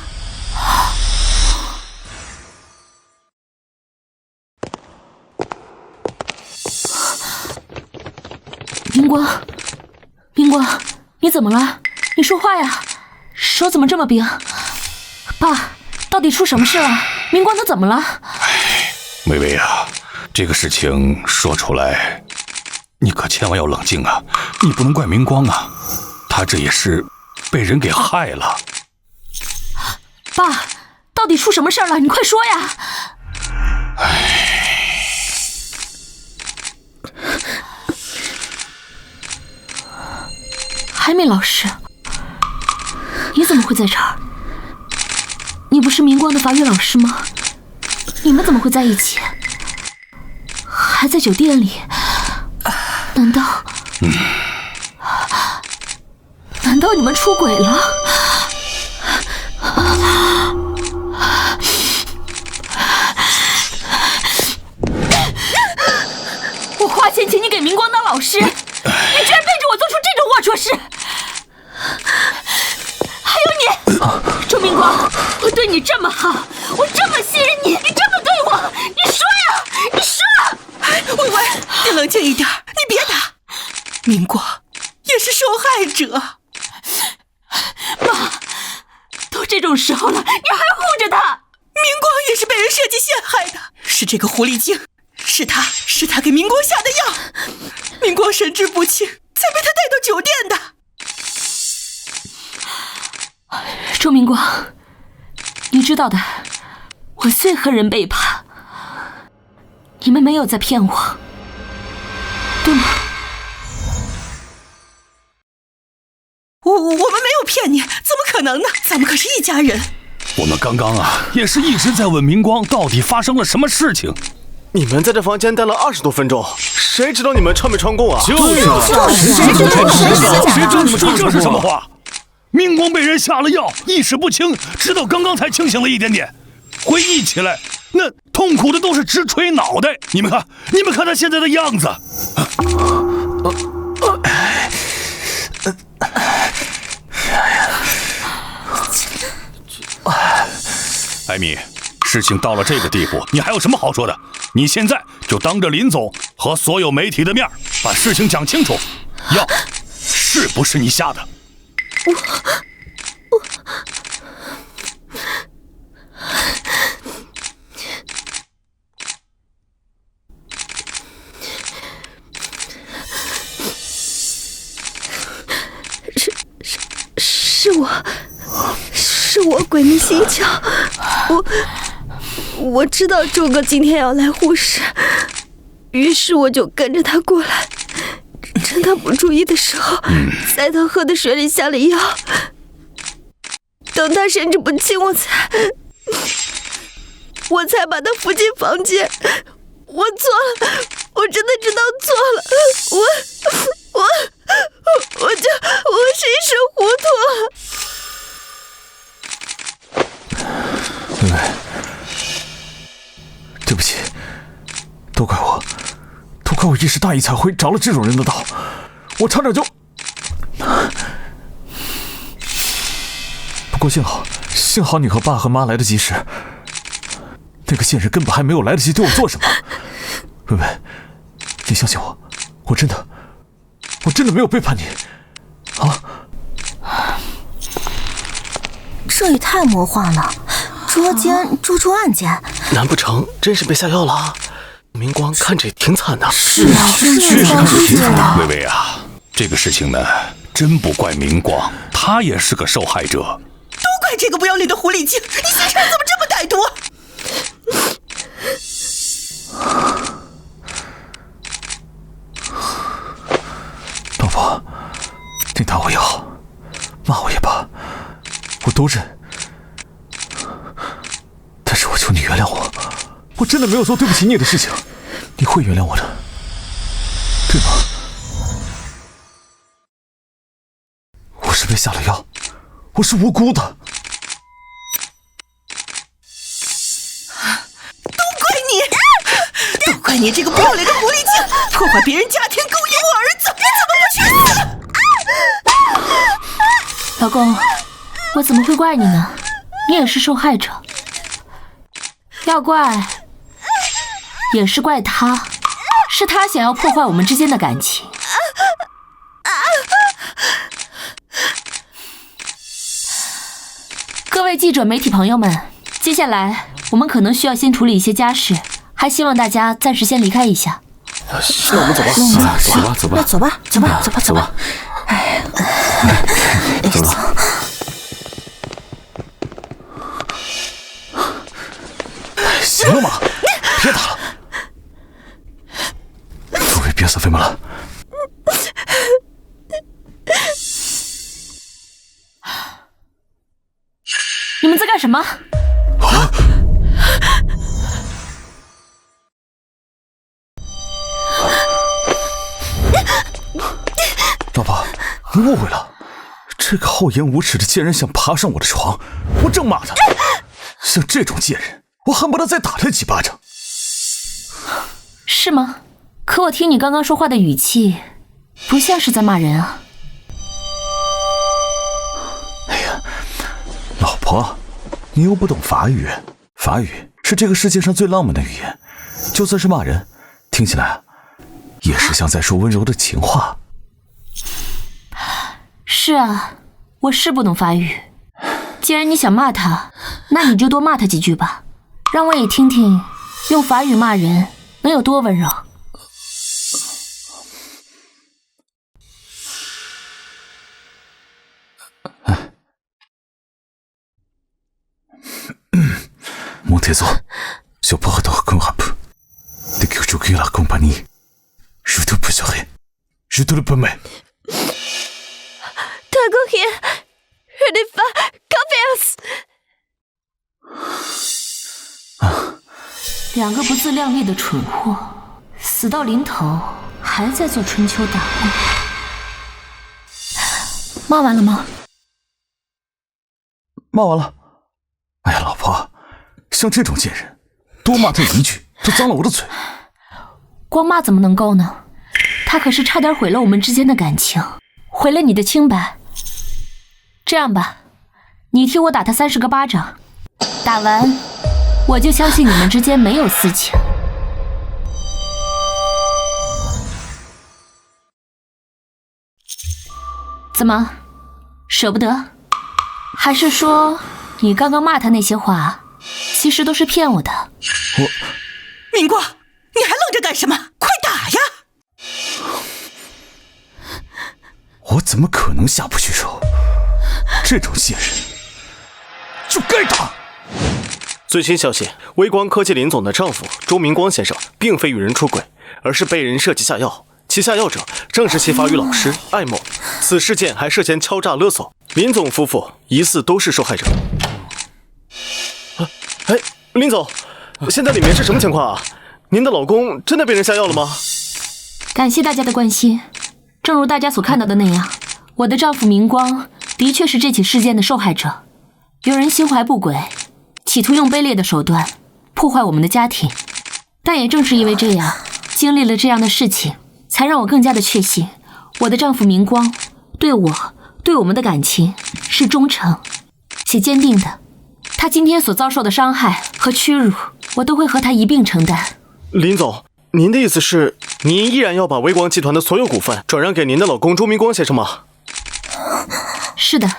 明光，你怎么了？你说话呀，手怎么这么冰？爸，到底出什么事了？明光他怎么了？薇薇啊，这个事情说出来，你可千万要冷静啊！你不能怪明光啊，他这也是被人给害了。爸，到底出什么事了？你快说呀！海米老师，你怎么会在这儿？你不是明光的法语老师吗？你们怎么会在一起？还在酒店里？难道你们出轨了？我花钱请你给明光当老师，你居然背着我做出这种龌龊事！对你这么好，我这么信任你，你这么对我，你说呀，你说！薇薇，你冷静一点，你别打。明光也是受害者。妈，都这种时候了，你还护着他？明光也是被人设计陷害的，是这个狐狸精，是他给明光下的药，明光神志不清，才被他带到酒店的。周明光，你知道的，我最恨人背叛。你们没有在骗我，对吗？我们没有骗你，怎么可能呢？咱们可是一家人。我们刚刚也是一直在问明光到底发生了什么事情。你们在这房间待了20多分钟，谁知道你们串没串供啊？就是谁知道你们串这是什么话？明光被人下了药，意识不清，直到刚刚才清醒了一点点。回忆起来，那痛苦的都是直捶脑袋。你们看他现在的样子。艾米，事情到了这个地步，你还有什么好说的？你现在就当着林总和所有媒体的面，把事情讲清楚。药是不是你下的？是我鬼迷心窍，我知道周哥今天要来护士，于是我就跟着他过来，趁他不注意的时候，在他喝的水里下了药，等他神志不清，我才把他扶进房间。我错了，我真的知道错了，我是一时糊涂。薇薇，对不起，都怪我一时大意才会着了这种人的道，我差点就……不过幸好你和爸和妈来得及时，那个贱人根本还没有来得及对我做什么。薇薇，你相信我，我真的没有背叛你，啊！这也太魔幻了，捉奸捉出案件，难不成真是被下药了啊？明光看着也挺惨的。是啊，确实挺惨的。薇薇啊，这个事情呢，真不怪明光，他也是个受害者。都怪这个不要脸的狐狸精，你心肠怎么这么歹毒？老婆，你打我也好，骂我也罢，我都认。但是我求你原谅我，我真的没有做对不起你的事情，你会原谅我的，对吗？我是被下了药，我是无辜的。都怪你这个不要脸的狐狸精，破坏别人家庭，勾引我儿子，你怎么不去死？老公，我怎么会怪你呢？你也是受害者，要怪也是怪他，是他想要破坏我们之间的感情。各位记者、媒体朋友们，接下来我们可能需要先处理一些家事，还希望大家暂时先离开一下。那我们走吧，走吧。走吧。哎，走了。行了吗？别打了，都给憋死飞沫了。你们在干什么？老婆，你误会了，这个厚颜无耻的贱人想爬上我的床，我正骂他。像这种贱人，我恨不得再打他几巴掌。是吗？可我听你刚刚说话的语气，不像是在骂人啊。哎呀，老婆，你又不懂法语，法语是这个世界上最浪漫的语言，就算是骂人，听起来也是像在说温柔的情话。是啊，我是不懂法语。既然你想骂他，那你就多骂他几句吧，让我也听听用法语骂人能有多温柔。Mon trésor, je porte comme rap. Dès que je quitte la compagnie, je te pousserai. Je te le promets. 大哥爷 je n'ai pas confiance。两个不自量力的蠢货，死到临头还在做春秋大梦。骂完了吗？骂完了。哎呀，老婆，像这种贱人，多骂他一句都脏了我的嘴。光骂怎么能够呢？他可是差点毁了我们之间的感情，毁了你的清白。这样吧，你替我打他30个巴掌，打完我就相信你们之间没有私情。怎么，舍不得？还是说你刚刚骂他那些话，其实都是骗我的？明光，你还愣着干什么？快打呀！我怎么可能下不去手？这种贱人就该打。最新消息，微光科技林总的丈夫周明光先生并非与人出轨，而是被人设计下药，其下药者正是其法语老师艾某。此事件还涉嫌敲诈勒索，林总夫妇疑似都是受害者。哎，林总，现在里面是什么情况啊？您的老公真的被人下药了吗？感谢大家的关心。正如大家所看到的那样，我的丈夫明光的确是这起事件的受害者。有人心怀不轨，企图用卑劣的手段破坏我们的家庭。但也正是因为这样，经历了这样的事情，才让我更加的确信，我的丈夫明光对我们的感情是忠诚且坚定的。他今天所遭受的伤害和屈辱，我都会和他一并承担。林总，您的意思是，您依然要把微光集团的所有股份转让给您的老公周明光先生吗？是的，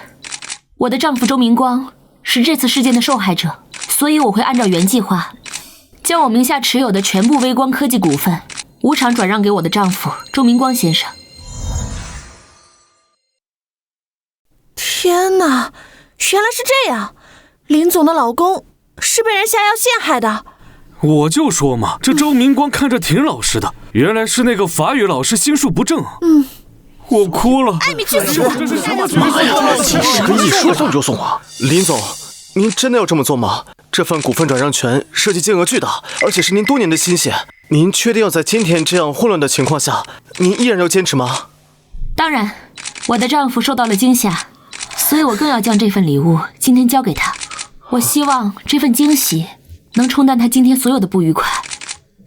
我的丈夫周明光是这次事件的受害者，所以我会按照原计划，将我名下持有的全部微光科技股份无偿转让给我的丈夫周明光先生。天哪，原来是这样！林总的老公是被人下药陷害的。我就说嘛，这周明光看着挺老实的，原来是那个法语老师心术不正。我哭了。艾米去死吧！这是什么？70个亿说送就送啊！林总，您真的要这么做吗？这份股份转让权涉及金额巨大，而且是您多年的心血。您确定要在今天这样混乱的情况下，您依然要坚持吗？当然，我的丈夫受到了惊吓，所以我更要将这份礼物今天交给他。我希望这份惊喜能冲淡他今天所有的不愉快。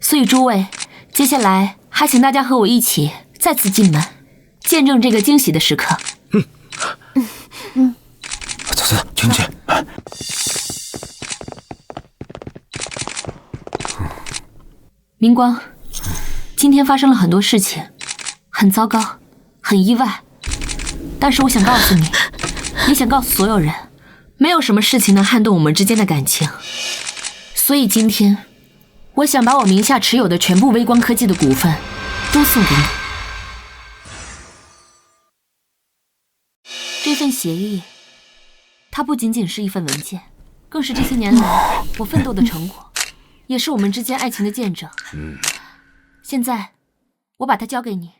所以诸位，接下来还请大家和我一起再次进门，见证这个惊喜的时刻。走，进去。明光，今天发生了很多事情，很糟糕，很意外。但是我想告诉你，也想告诉所有人，没有什么事情能撼动我们之间的感情。所以今天，我想把我名下持有的全部微光科技的股份都送给你。这份协议，它不仅仅是一份文件，更是这些年来我奋斗的成果，也是我们之间爱情的见证。现在，我把它交给你。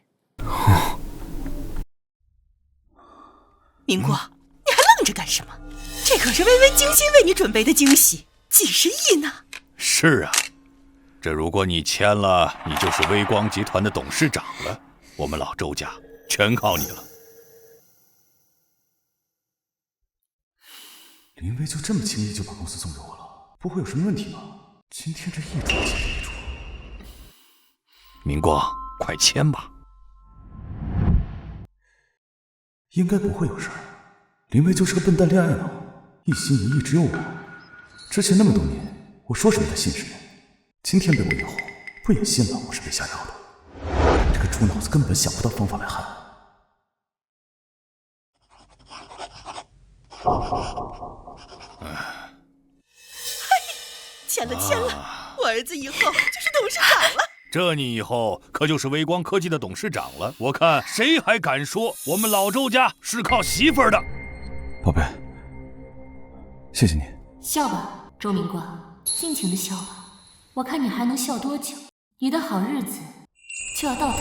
明光，你还愣着干什么？这可是微微精心为你准备的惊喜，几十亿呢！是啊，这如果你签了，你就是微光集团的董事长了，我们老周家全靠你了。林薇就这么轻易就把公司送给我了，不会有什么问题吧？今天这一出接着一出。明光，快签吧。应该不会有事儿。林薇就是个笨蛋恋爱脑，一心一意只有我，之前那么多年，我说什么他信什么，今天被我以后，不也信了我是被下药的？这个猪脑子根本想不到方法来害我。签了，我儿子以后就是董事长了。这你以后可就是微光科技的董事长了。我看谁还敢说我们老周家是靠媳妇儿的？宝贝，谢谢你。笑吧，周明光，尽情的笑吧。我看你还能笑多久？你的好日子就要到头。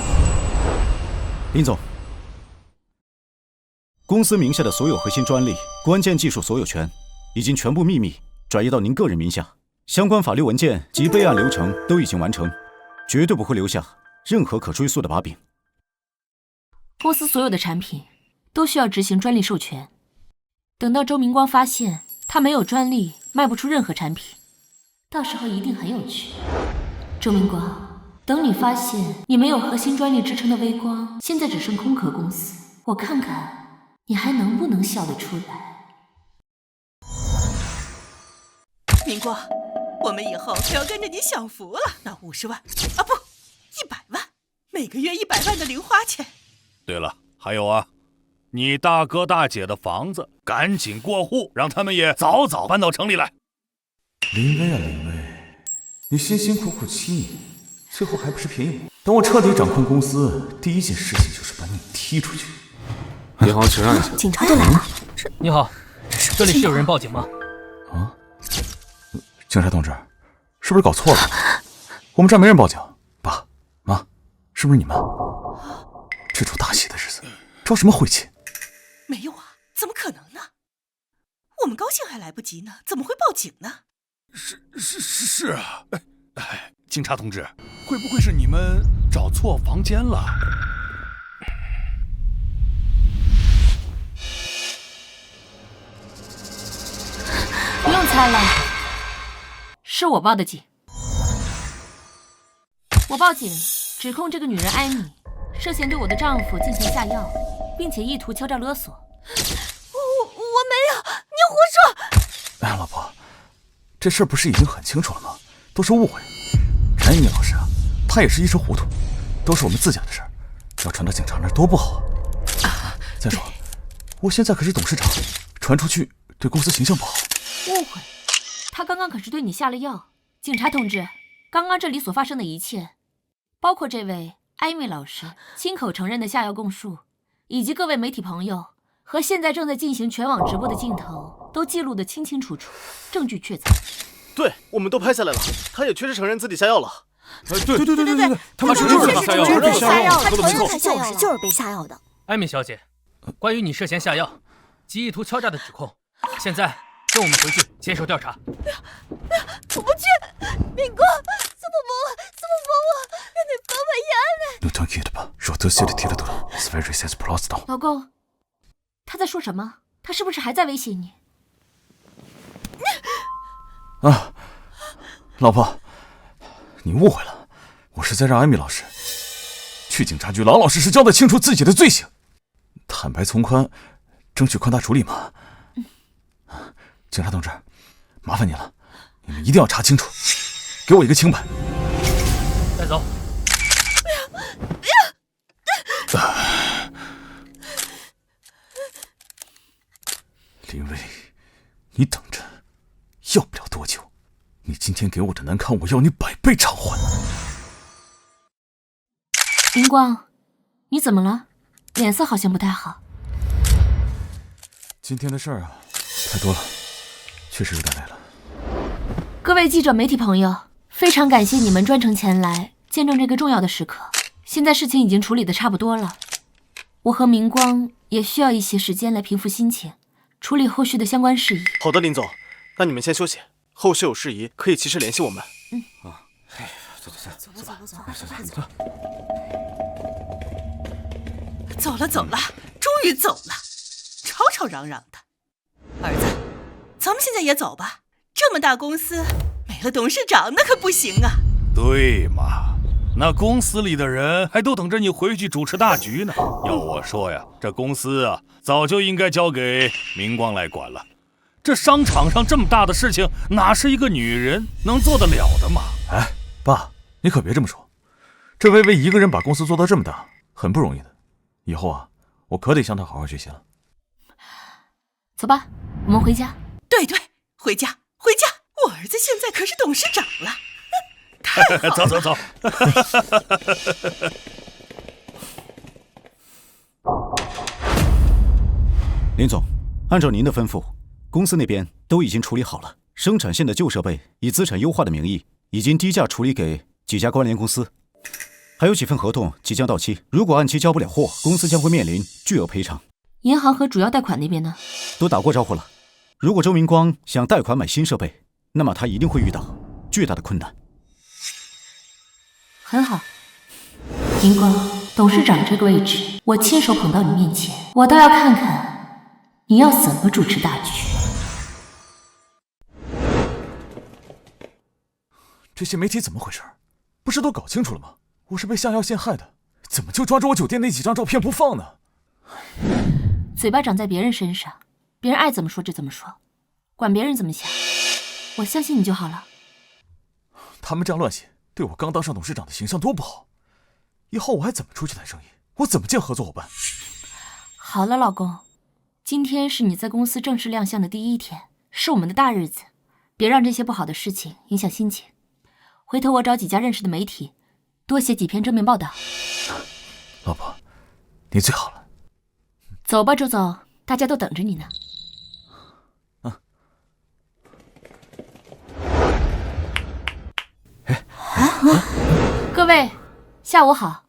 林总，公司名下的所有核心专利、关键技术所有权已经全部秘密转移到您个人名下，相关法律文件及备案流程都已经完成，绝对不会留下任何可追溯的把柄。公司所有的产品都需要执行专利授权，等到周明光发现他没有专利，卖不出任何产品，到时候一定很有趣。周明光，等你发现你没有核心专利支撑的微光现在只剩空壳公司，我看看你还能不能笑得出来。明光，我们以后可要跟着你享福了。那50万啊，不，100万，每个月100万的零花钱。对了，还有啊，你大哥大姐的房子赶紧过户，让他们也早早搬到城里来。林薇啊林薇，你辛辛苦苦7年，最后还不是便宜我？等我彻底掌控公司，第一件事情就是把你踢出去。你好，请让一下。警察都来了。你好，这里是有人报警吗？啊，警察同志，是不是搞错了？我们这儿没人报警。爸妈，是不是你们？这出大戏的日子，着什么晦气？没有啊，怎么可能呢？我们高兴还来不及呢，怎么会报警呢？是啊，警察同志，会不会是你们找错房间了？不用猜了，是我报的警。我报警指控这个女人艾米涉嫌对我的丈夫进行下药，并且意图敲诈勒索。我没有，你胡说！哎，老婆，这事儿不是已经很清楚了吗？都是误会。艾米老师啊，她也是一时糊涂，都是我们自家的事儿，要传到警察那儿多不好啊！再说，我现在可是董事长，传出去对公司形象不好。误会？他刚刚可是对你下了药。警察同志，刚刚这里所发生的一切，包括这位艾米老师亲口承认的下药供述，以及各位媒体朋友和现在正在进行全网直播的镜头，都记录得清清楚楚，证据确凿。对，我们都拍下来了，他也确实承认自己下药了。对，他们就是他下药，被下药，说的没错，就是被下药的。艾米小姐，关于你涉嫌下药及意图敲诈的指控，现在跟我们回去接受调查。我不去，明光，怎么帮我？你帮我一安呢？老公，他在说什么？他是不是还在威胁你？啊，老婆，你误会了，我是在让艾米老师去警察局老老实实交代清楚自己的罪行，坦白从宽，争取宽大处理嘛。警察同志，麻烦你了，你们一定要查清楚，给我一个清白。带走。不要！林薇，你等着，要不了多久，你今天给我的难堪，我要你100倍偿还。明光，你怎么了？脸色好像不太好。今天的事儿啊，太多了，确实有点累了。各位记者、媒体朋友，非常感谢你们专程前来见证这个重要的时刻。现在事情已经处理得差不多了，我和明光也需要一些时间来平复心情，处理后续的相关事宜。好的，林总，那你们先休息，后续有事宜可以及时联系我们。走了，终于走了，吵吵嚷嚷的。儿子，咱们现在也走吧，这么大公司没了董事长那可不行啊。对嘛，那公司里的人还都等着你回去主持大局呢。要我说呀，这公司啊，早就应该交给明光来管了。这商场上这么大的事情，哪是一个女人能做得了的嘛？哎，爸，你可别这么说。这微微一个人把公司做到这么大，很不容易的。以后啊，我可得向她好好学习了。走吧，我们回家。对，回家。我儿子现在可是董事长了，太好了。走。林总，按照您的吩咐，公司那边都已经处理好了，生产线的旧设备以资产优化的名义，已经低价处理给几家关联公司，还有几份合同即将到期，如果按期交不了货，公司将会面临巨额赔偿。银行和主要贷款那边呢？都打过招呼了。如果周明光想贷款买新设备，那么他一定会遇到巨大的困难。很好，明光，董事长这个位置，我亲手捧到你面前，我倒要看看你要怎么主持大局。这些媒体怎么回事？不是都搞清楚了吗？我是被下药陷害的，怎么就抓住我酒店那几张照片不放呢？嘴巴长在别人身上，别人爱怎么说就怎么说，管别人怎么想。我相信你就好了。他们这样乱写，对我刚当上董事长的形象多不好。以后我还怎么出去谈生意？我怎么见合作伙伴？好了，老公，今天是你在公司正式亮相的第一天，是我们的大日子，别让这些不好的事情影响心情。回头我找几家认识的媒体，多写几篇正面报道。老婆，你最好了。走吧，周总，大家都等着你呢。各位，下午好。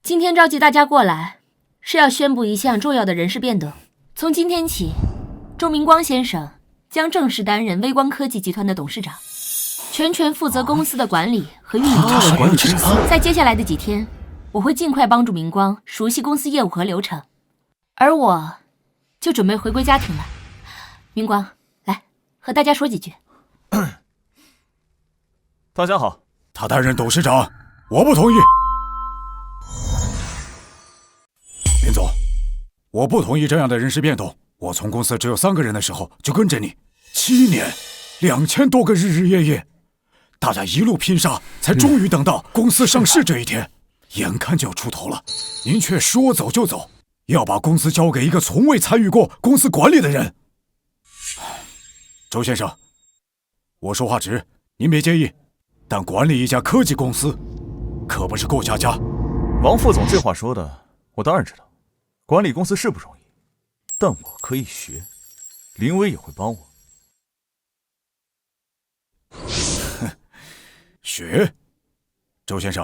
今天召集大家过来，是要宣布一项重要的人事变动。从今天起，周明光先生将正式担任微光科技集团的董事长，全权负责公司的管理和运营。在接下来的几天，我会尽快帮助明光熟悉公司业务和流程，而我就准备回归家庭了。明光，来和大家说几句。大家好。他担任董事长，我不同意。林总，我不同意这样的人事变动。我从公司只有3个人的时候就跟着你，7年，2000多个日日夜夜，大家一路拼杀，才终于等到公司上市这一天，眼看就要出头了，您却说走就走，要把公司交给一个从未参与过公司管理的人。周先生，我说话直，您别介意。但管理一家科技公司，可不是过家家。王副总这话说的，我当然知道。管理公司是不容易，但我可以学，林威也会帮我。学？周先生，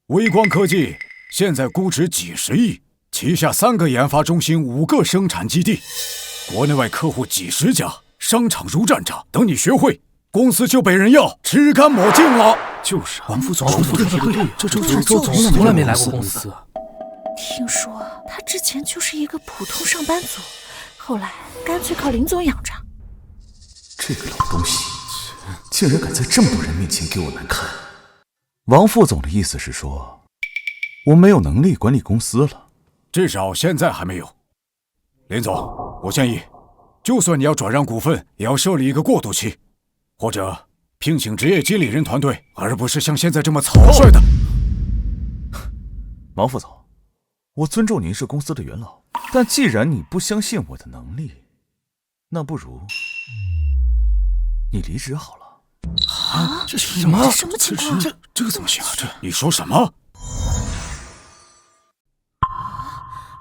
微光科技现在估值几十亿，旗下3个研发中心，5个生产基地，国内外客户几十家，商场如战场。等你学会，公司就被人要吃干抹净了。就是王副总说的对，这周总从来没来过公司。听说他之前就是一个普通上班族，后来干脆靠林总养着。这个老东西，竟然敢在这么多人面前给我难看。王副总的意思是说，我没有能力管理公司了，至少现在还没有。林总，我建议，就算你要转让股份，也要设立一个过渡期。或者聘请职业经理人团队，而不是像现在这么草率的。王副总，我尊重您是公司的元老，但既然你不相信我的能力，那不如你离职好了。啊，这是什么？什么情况？这个怎么行啊？这你说什么？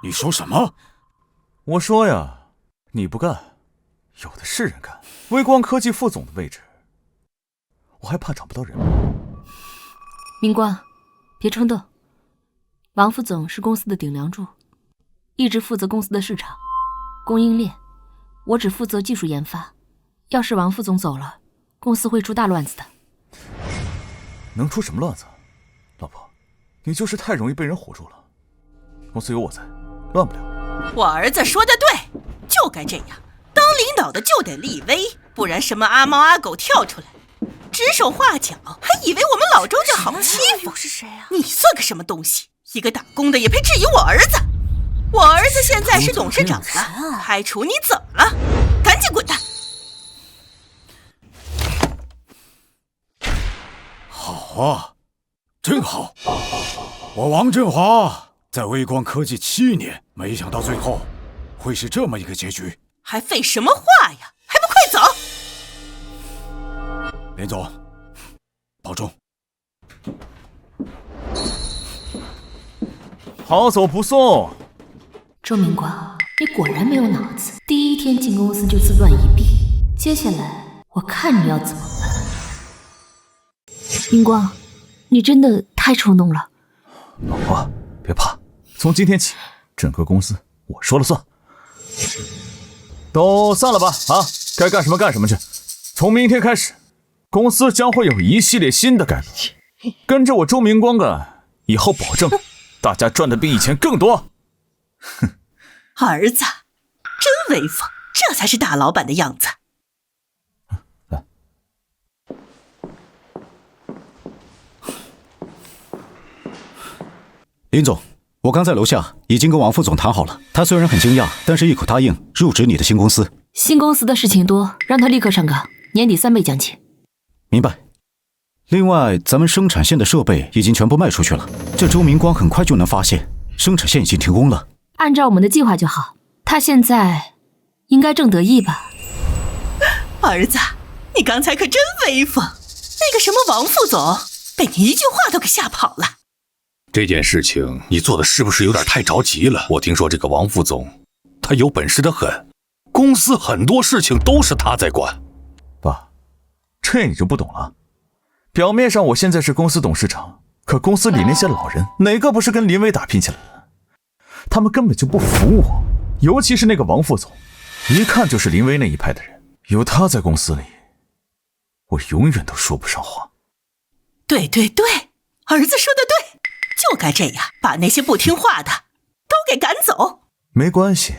你说什么？我说呀，你不干，有的是人干。微光科技副总的位置，我还怕找不到人吗？明光，别冲动。王副总是公司的顶梁柱，一直负责公司的市场、供应链，我只负责技术研发。要是王副总走了，公司会出大乱子的。能出什么乱子？老婆，你就是太容易被人唬住了。公司有我在，乱不了。我儿子说的对，就该这样。当领导的就得立威，不然什么阿猫阿狗跳出来，指手画脚，还以为我们老周家好欺负。是谁啊？你算个什么东西？一个打工的也配质疑我儿子？我儿子现在是董事长了，开除你怎么了？赶紧滚蛋！啊，真好！我王振华在微光科技7年，没想到最后会是这么一个结局。还废什么话呀？还不快走！林总，保重。好走不送。周明光，你果然没有脑子，第一天进公司就自断一臂，接下来我看你要怎么办。明光，你真的太冲动了。老婆，别怕，从今天起，整个公司我说了算。都散了吧，啊，该干什么干什么去。从明天开始，公司将会有一系列新的改革，跟着我周明光干，以后保证大家赚的比以前更多。哼，儿子，真威风，这才是大老板的样子。来，林总，我刚在楼下已经跟王副总谈好了，他虽然很惊讶，但是一口答应入职你的新公司。新公司的事情多，让他立刻上岗，年底3倍奖金。明白。另外，咱们生产线的设备已经全部卖出去了，这周明光很快就能发现生产线已经停工了。按照我们的计划就好，他现在应该正得意吧？儿子，你刚才可真威风，那个什么王副总被你一句话都给吓跑了。这件事情你做的是不是有点太着急了？我听说这个王副总，他有本事的很，公司很多事情都是他在管。爸，这你就不懂了。表面上我现在是公司董事长，可公司里那些老人哪个不是跟林威打拼起来了？他们根本就不服我，尤其是那个王副总，一看就是林威那一派的人。有他在公司里，我永远都说不上话。对对对，儿子说的对，就该这样，把那些不听话的都给赶走。没关系，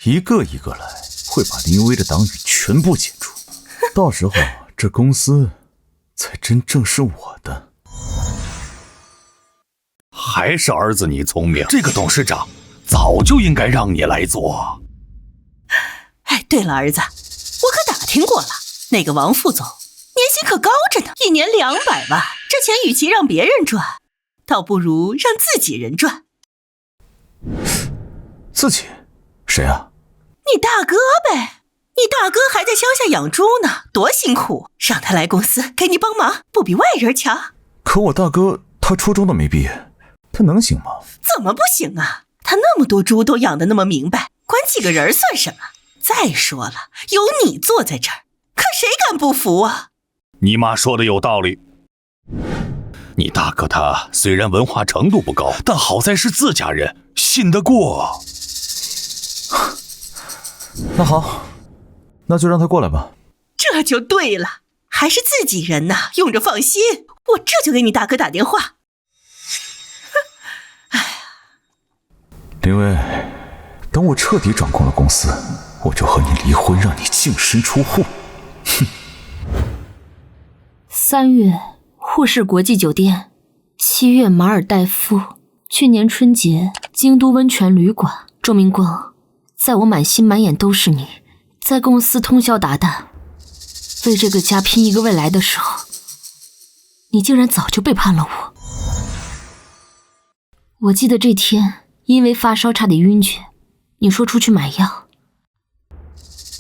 一个一个来，会把林威的党羽全部解除。到时候这公司才真正是我的。还是儿子你聪明，这个董事长早就应该让你来做。哎，对了，儿子，我可打听过了，那个王副总年薪可高着呢，1年200万，这钱与其让别人赚，倒不如让自己人赚。自己？谁啊？你大哥呗，你大哥还在乡下养猪呢，多辛苦，让他来公司给你帮忙，不比外人强？可我大哥他初中都没毕业，他能行吗？怎么不行啊？他那么多猪都养得那么明白，管几个人算什么？再说了，有你坐在这儿，可谁敢不服啊？你妈说的有道理。你大哥他虽然文化程度不高，但好在是自家人，信得过。那好，那就让他过来吧。这就对了，还是自己人呐，用着放心。我这就给你大哥打电话。哎呀，林威，等我彻底掌控了公司，我就和你离婚，让你净身出户。哼。3月，沪市国际酒店；7月，马尔代夫；去年春节，京都温泉旅馆。周明光，在我满心满眼都是你，在公司通宵达旦，为这个家拼一个未来的时候，你竟然早就背叛了我。我记得这天，因为发烧差点晕厥，你说出去买药，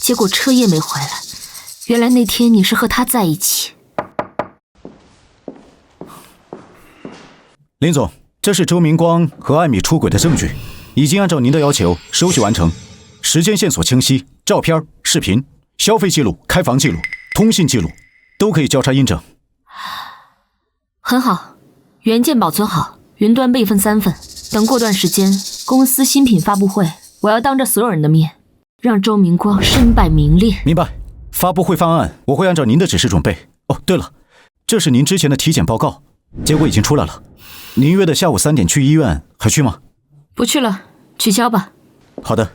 结果彻夜没回来。原来那天你是和他在一起。林总，这是周明光和艾米出轨的证据，已经按照您的要求收集完成，时间线索清晰，照片、视频、消费记录、开房记录、通信记录都可以交叉印证。很好，原件保存好，云端备份3份。等过段时间，公司新品发布会，我要当着所有人的面，让周明光身败名裂。明白。发布会方案我会按照您的指示准备。哦，对了，这是您之前的体检报告，结果已经出来了。您约的下午3点去医院，还去吗？不去了，取消吧。好的。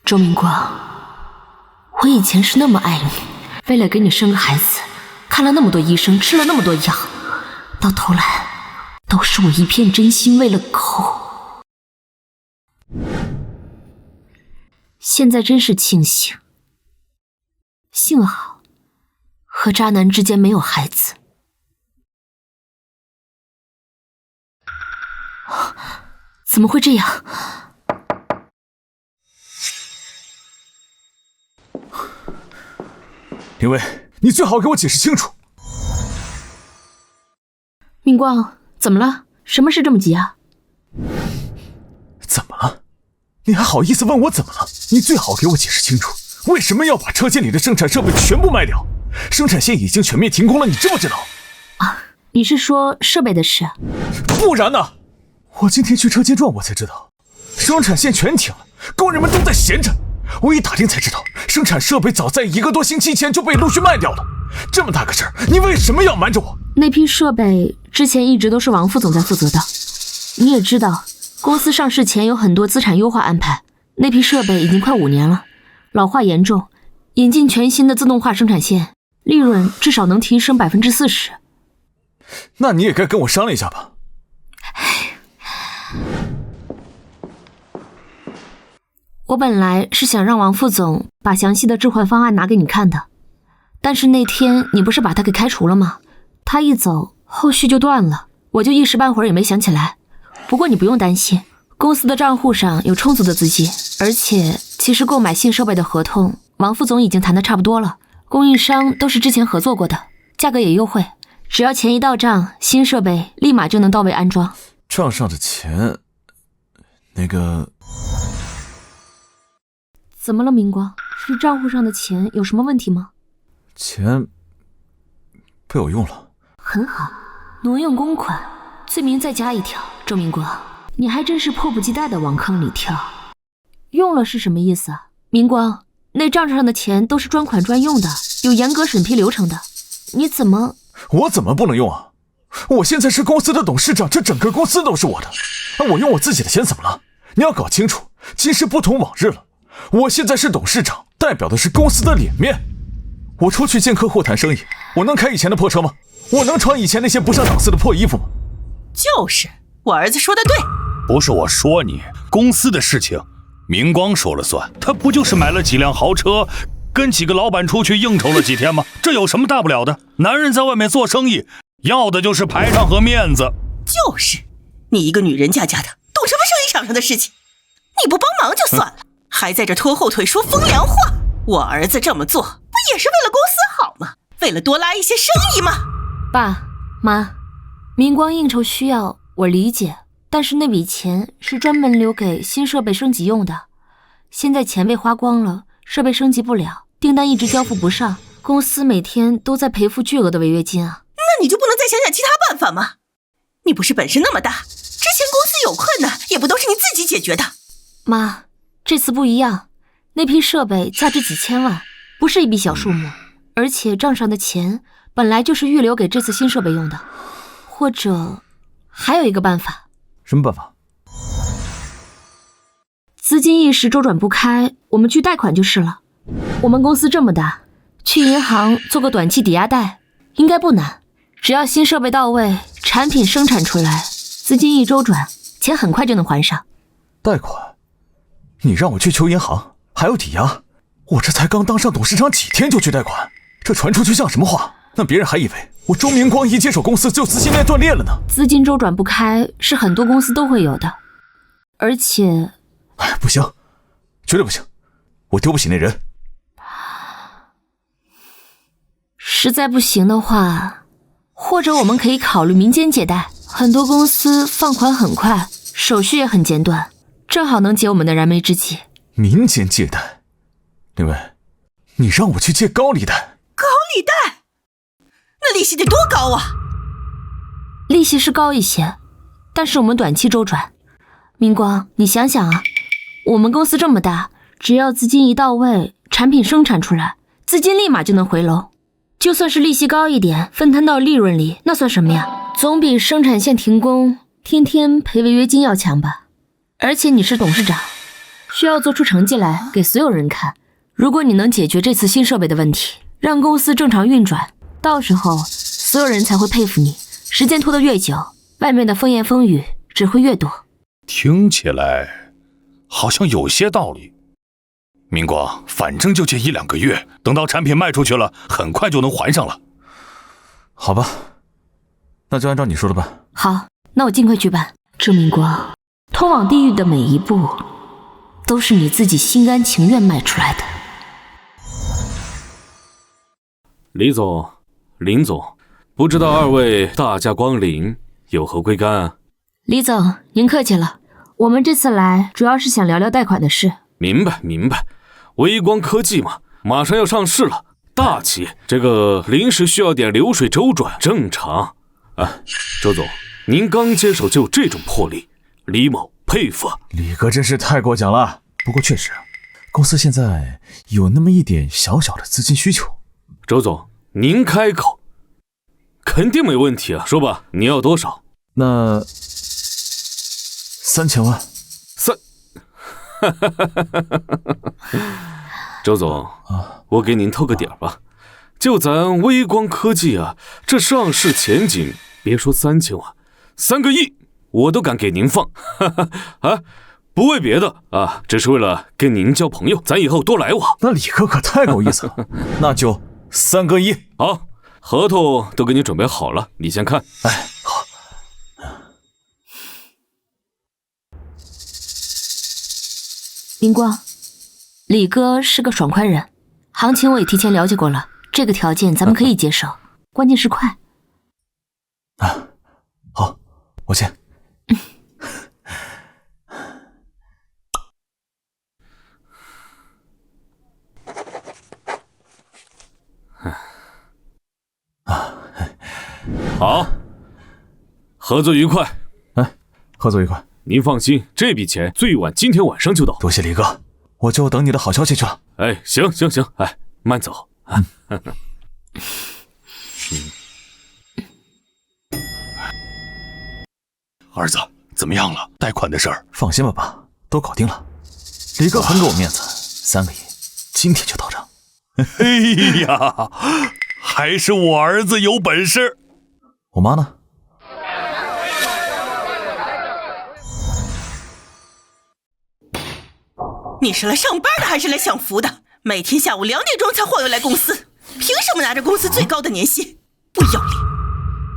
周明光，我以前是那么爱你，为了给你生个孩子，看了那么多医生，吃了那么多药，到头来都是我一片真心为了狗。现在真是庆幸，幸好和渣男之间没有孩子。怎么会这样？林薇，你最好给我解释清楚。明光，怎么了？什么事这么急啊？怎么了？你还好意思问我怎么了？你最好给我解释清楚，为什么要把车间里的生产设备全部卖掉？生产线已经全面停工了，你知不知道？啊，你是说设备的事？不然呢？我今天去车间转，我才知道，生产线全停了，工人们都在闲着。我一打听才知道，生产设备早在1个多星期前就被陆续卖掉了。这么大个事儿，你为什么要瞒着我？那批设备之前一直都是王副总在负责的。你也知道，公司上市前有很多资产优化安排，那批设备已经快5年了，老化严重。引进全新的自动化生产线，利润至少能提升40%。那你也该跟我商量一下吧。我本来是想让王副总把详细的置换方案拿给你看的，但是那天你不是把他给开除了吗？他一走，后续就断了，我就一时半会儿也没想起来。不过你不用担心，公司的账户上有充足的资金，而且其实购买新设备的合同，王副总已经谈得差不多了，供应商都是之前合作过的，价格也优惠，只要钱一到账，新设备立马就能到位安装。账上的钱，那个……怎么了，明光？是账户上的钱有什么问题吗？钱被我用了。很好，挪用公款，罪名再加一条。周明光，你还真是迫不及待地往坑里跳。用了是什么意思啊？明光，那账上的钱都是专款专用的，有严格审批流程的，你怎么……我怎么不能用啊？我现在是公司的董事长，这整个公司都是我的，我用我自己的钱怎么了？你要搞清楚，今时不同往日了。我现在是董事长，代表的是公司的脸面。我出去见客户谈生意，我能开以前的破车吗？我能穿以前那些不上档次的破衣服吗？就是，我儿子说的对。不是我说你，公司的事情明光说了算，他不就是买了几辆豪车，跟几个老板出去应酬了几天吗？这有什么大不了的？男人在外面做生意，要的就是排场和面子。就是，你一个女人家的，懂什么生意场上的事情？你不帮忙就算了，还在这拖后腿说风凉话。我儿子这么做，不也是为了公司好吗？为了多拉一些生意吗？爸妈，明光应酬需要我理解，但是那笔钱是专门留给新设备升级用的。现在钱被花光了，设备升级不了，订单一直交付不上，公司每天都在赔付巨额的违约金啊。那你就不能再想想其他办法吗？你不是本事那么大，之前公司有困难也不都是你自己解决的。妈，这次不一样，那批设备价值几千万，不是一笔小数目，而且账上的钱本来就是预留给这次新设备用的。或者还有一个办法。什么办法？资金一时周转不开，我们去贷款就是了。我们公司这么大，去银行做个短期抵押贷应该不难，只要新设备到位，产品生产出来，资金一周转，钱很快就能还上。贷款？你让我去求银行，还要抵押？我这才刚当上董事长几天就去贷款，这传出去像什么话？那别人还以为我周明光一接手公司就资金链断裂了呢。资金周转不开是很多公司都会有的，而且……不行，绝对不行，我丢不起那人。实在不行的话，或者我们可以考虑民间借贷，很多公司放款很快，手续也很简短，正好能解我们的燃眉之急。民间借贷？林薇，你让我去借高利贷？高利贷？那利息得多高啊？利息是高一些，但是我们短期周转。明光，你想想啊，我们公司这么大，只要资金一到位，产品生产出来，资金立马就能回笼。就算是利息高一点，分摊到利润里，那算什么呀？总比生产线停工，天天赔违约金要强吧？而且你是董事长，需要做出成绩来给所有人看。如果你能解决这次新设备的问题，让公司正常运转，到时候所有人才会佩服你。时间拖得越久，外面的风言风语只会越多。听起来好像有些道理。明光，反正就借1-2个月，等到产品卖出去了，很快就能还上了。好吧，那就按照你说的办。好，那我尽快去办。周明光，通往地狱的每一步，都是你自己心甘情愿迈出来的。李总、林总，不知道2位大驾光临，有何贵干啊？李总，您客气了，我们这次来主要是想聊聊贷款的事。明白。微光科技嘛，马上要上市了，大企业，这个临时需要点流水周转，正常。周总，您刚接手就有这种魄力，李某佩服。李哥真是太过奖了。不过确实，公司现在有那么一点小小的资金需求。周总，您开口，肯定没问题啊，说吧，你要多少？那3000万。周总，我给您透个底儿吧，就咱微光科技啊，这上市前景，别说3000万，3个亿我都敢给您放。不为别的啊，只是为了跟您交朋友，咱以后多来往。那李哥可太够意思了，那就3个亿。好，合同都给你准备好了，你先看。好。明光，李哥是个爽快人，行情我也提前了解过了，这个条件咱们可以接受，关键是快。好，我签。好，合作愉快。合作愉快。您放心，这笔钱最晚今天晚上就到。多谢李哥，我就等你的好消息去了。行，慢走。儿子，怎么样了？贷款的事儿？放心吧，爸，都搞定了。李哥很给我面子，3个亿，今天就到账。哎呀，还是我儿子有本事。我妈呢？你是来上班的还是来享福的？每天下午2点钟才晃悠来公司，凭什么拿着公司最高的年薪？不要脸！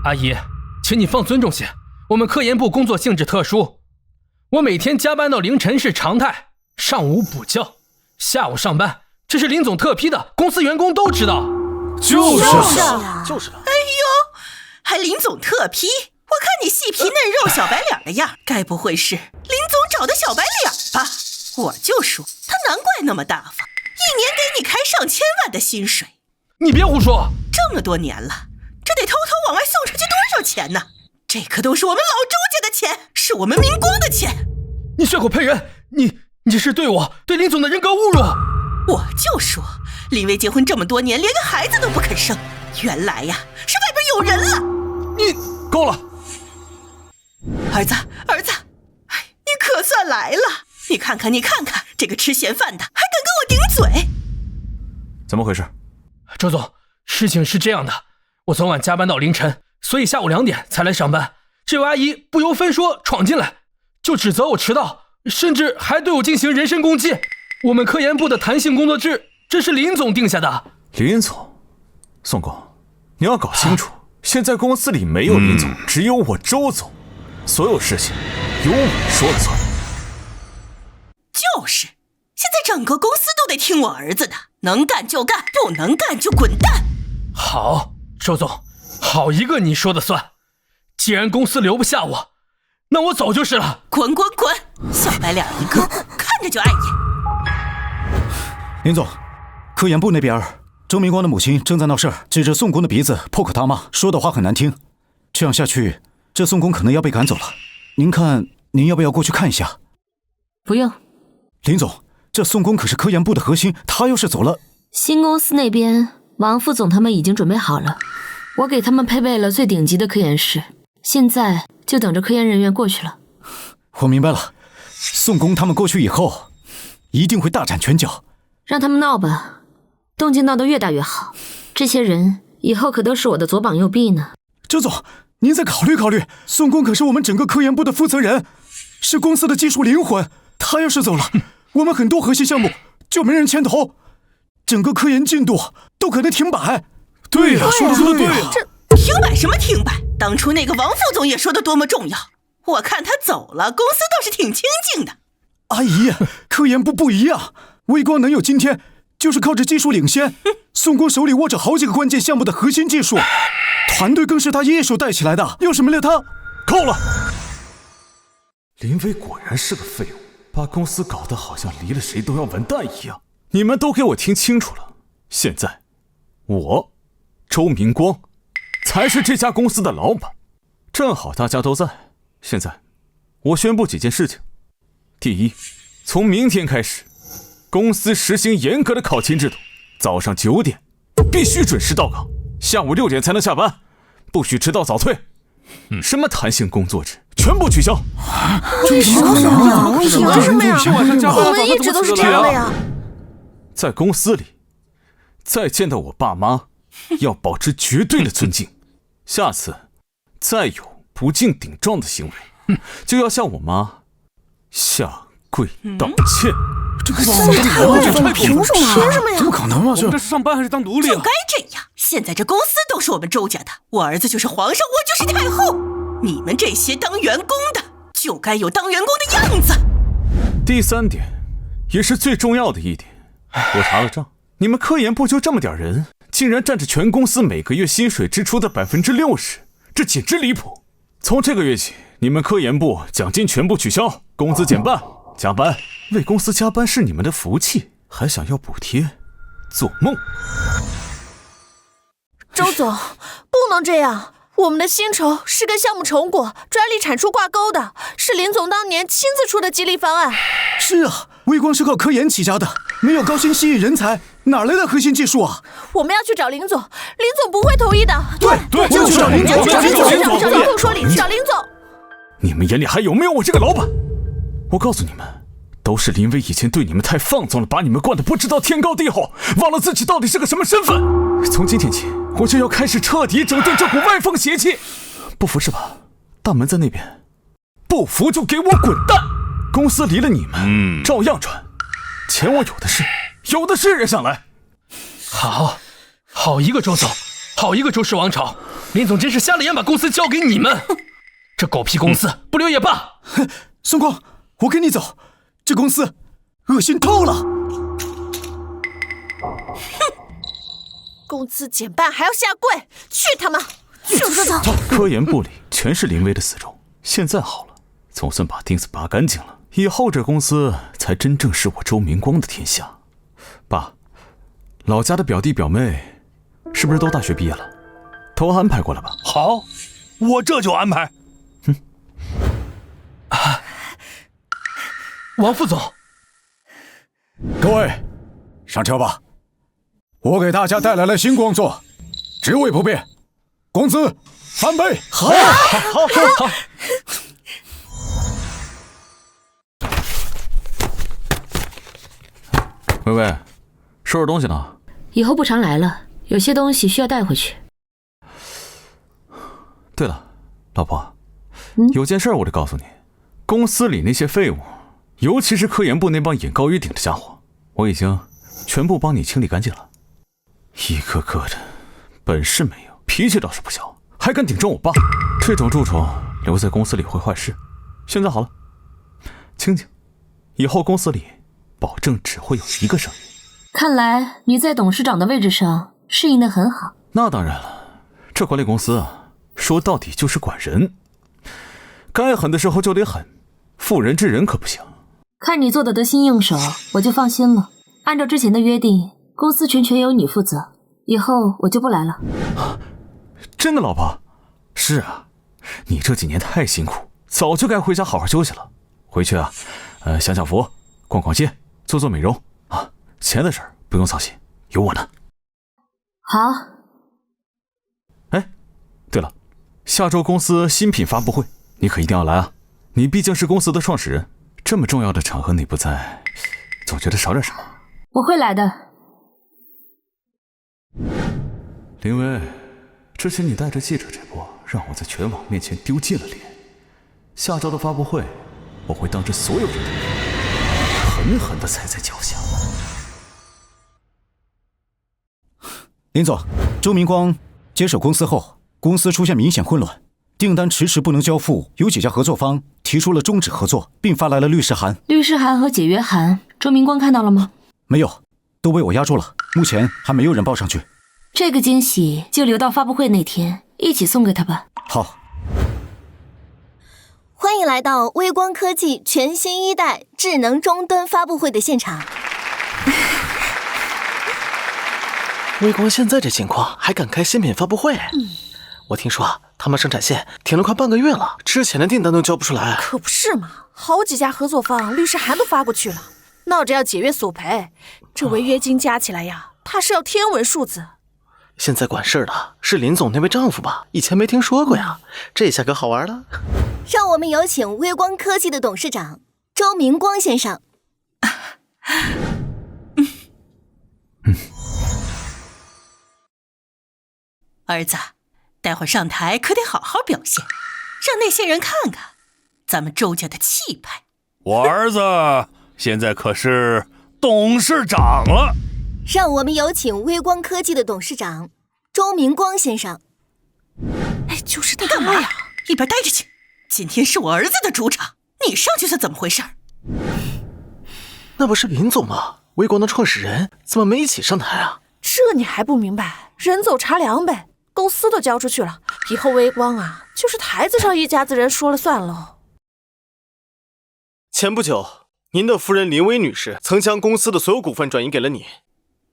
阿姨，请你放尊重些，我们科研部工作性质特殊，我每天加班到凌晨是常态，上午补觉，下午上班，这是林总特批的，公司员工都知道。就是哎呦，还林总特批？我看你细皮嫩肉、小白脸的样，该不会是林总找的小白脸吧？我就说他难怪那么大方，一年给你开上千万的薪水。你别胡说，这么多年了，这得偷偷往外送出去多少钱呢？这可都是我们老周家的钱，是我们明光的钱。你血口喷人，你是对我、对林总的人格侮辱。我就说林薇结婚这么多年，连个孩子都不肯生，原来呀是外边有人了。你够了，儿子，你可算来了。你看看这个吃闲饭的还敢跟我顶嘴。怎么回事？周总，事情是这样的，我昨晚加班到凌晨，所以下午2点才来上班。这位阿姨不由分说闯进来，就指责我迟到，甚至还对我进行人身攻击。我们科研部的弹性工作制，这是林总定下的。林总，宋工，你要搞清楚，现在公司里没有林总，只有我周总，所有事情由我说了算。就是，现在整个公司都得听我儿子的，能干就干，不能干就滚蛋。好，周总，好一个你说的算。既然公司留不下我，那我早就是了。滚，小白脸一个，看着就碍眼。林总，科研部那边，周明光的母亲正在闹事儿，指着宋工的鼻子破口大骂，说的话很难听。这样下去，这宋工可能要被赶走了。您看，您要不要过去看一下？不用。林总，这宋工可是科研部的核心，他要是走了，新公司那边王副总他们已经准备好了，我给他们配备了最顶级的科研室，现在就等着科研人员过去了。我明白了，宋工他们过去以后，一定会大展拳脚。让他们闹吧，动静闹得越大越好。这些人以后可都是我的左膀右臂呢。周总，您再考虑考虑，宋工可是我们整个科研部的负责人，是公司的技术灵魂。他要是走了，我们很多核心项目就没人牵头，整个科研进度都可能停摆。对呀，说的对呀。这停摆什么停摆？当初那个王副总也说的多么重要，我看他走了，公司倒是挺清静的。阿姨，科研部不一样，微光能有今天，就是靠着技术领先。宋光手里握着好几个关键项目的核心技术，团队更是他一手带起来的。要是没了他，够了！林威果然是个废物，把公司搞得好像离了谁都要完蛋一样。你们都给我听清楚了，现在我周明光才是这家公司的老板。正好大家都在，现在我宣布几件事情。第一，从明天开始，公司实行严格的考勤制度，早上9点必须准时到岗，下午6点才能下班，不许迟到早退。什么弹性工作制全部取消。为什么呀？为什么呀？我们一直都是这样的呀。在公司里，再见到我爸妈，要保持绝对的尊敬。下次再有不敬顶撞的行为，就要向我妈下跪道歉。这个凭什么呀？怎么可能啊？我们这是上班还是当奴隶啊？就该这样。现在这公司都是我们周家的，我儿子就是皇上，我就是太后。你们这些当员工的，就该有当员工的样子。第三点，也是最重要的一点，我查了账，你们科研部就这么点人，竟然占着全公司每个月薪水支出的60%，这简直离谱。从这个月起，你们科研部奖金全部取消，工资减半，加班。为公司加班是你们的福气，还想要补贴，做梦。周总，不能这样。我们的薪酬是跟项目成果、专利产出挂钩的，是林总当年亲自出的激励方案。是啊，微光是靠科研起家的，没有高薪吸引人才，哪来的核心技术啊？我们要去找林总，林总不会同意的。对，就去找林总，找林总说理，找林总。你们眼里还有没有我这个老板？我告诉你们，都是林威以前对你们太放纵了，把你们惯得不知道天高地厚，忘了自己到底是个什么身份。从今天起，我就要开始彻底整顿这股歪风邪气。不服是吧？大门在那边，不服就给我滚蛋！公司离了你们，照样转，钱我有的是人上来。好一个周总，好一个周氏王朝，林总真是瞎了眼，把公司交给你们。这狗屁公司不留也罢。宋光，我跟你走，这公司恶心透了。工资减半还要下跪，去他妈！就是走。科研部里全是林威的死忠，现在好了，总算把钉子拔干净了，以后这公司才真正是我周明光的天下。爸，老家的表弟表妹是不是都大学毕业了？都安排过了吧？好，我这就安排。王副总，各位上车吧。我给大家带来了新工作，职位不变，工资翻倍。好。薇薇，收拾东西呢？以后不常来了，有些东西需要带回去。对了，老婆，有件事我得告诉你，公司里那些废物，尤其是科研部那帮眼高于顶的家伙，我已经全部帮你清理干净了。一个个的本事没有，脾气倒是不小，还敢顶撞我爸，这种蛀虫留在公司里会坏事。现在好了，清静，以后公司里保证只会有一个声音。看来你在董事长的位置上适应得很好。那当然了，这管理公司啊，说到底就是管人，该狠的时候就得狠，妇人之仁可不行。看你做得得心应手，我就放心了。按照之前的约定，公司全权由你负责，以后我就不来了。真的，老婆？是啊，你这几年太辛苦，早就该回家好好休息了。回去啊，享享福，逛逛街，做做美容啊。钱的事儿不用操心，有我呢。好。哎，对了，下周公司新品发布会，你可一定要来啊！你毕竟是公司的创始人，这么重要的场合你不在，总觉得少点什么。我会来的。林薇，之前你带着记者这波，让我在全网面前丢尽了脸。下周的发布会，我会当着所有人的面，狠狠地踩在脚下。林总，周明光接手公司后，公司出现明显混乱，订单迟迟不能交付，有几家合作方提出了终止合作，并发来了律师函。律师函和解约函，周明光看到了吗？没有，都被我压住了，目前还没有人报上去。这个惊喜就留到发布会那天一起送给他吧。好。欢迎来到微光科技全新1代智能终端发布会的现场。微光现在这情况还敢开新品发布会？我听说他们生产线停了快半个月了，之前的订单都交不出来。可不是嘛，好几家合作方律师函都发过去了，闹着要解约索赔，这违约金加起来呀，怕是要天文数字。现在管事的是林总那位丈夫吧？以前没听说过呀，这下可好玩了。让我们有请微光科技的董事长周明光先生。儿子，待会儿上台可得好好表现，让那些人看看咱们周家的气派。我儿子现在可是董事长了。让我们有请微光科技的董事长周明光先生。哎，就是他干嘛呀？一边待着去！今天是我儿子的主场，你上去是怎么回事？那不是林总吗？微光的创始人，怎么没一起上台啊？这你还不明白？人走茶凉呗，公司都交出去了，以后微光啊，就是台子上一家子人说了算喽。前不久，您的夫人林薇女士曾将公司的所有股份转移给了你，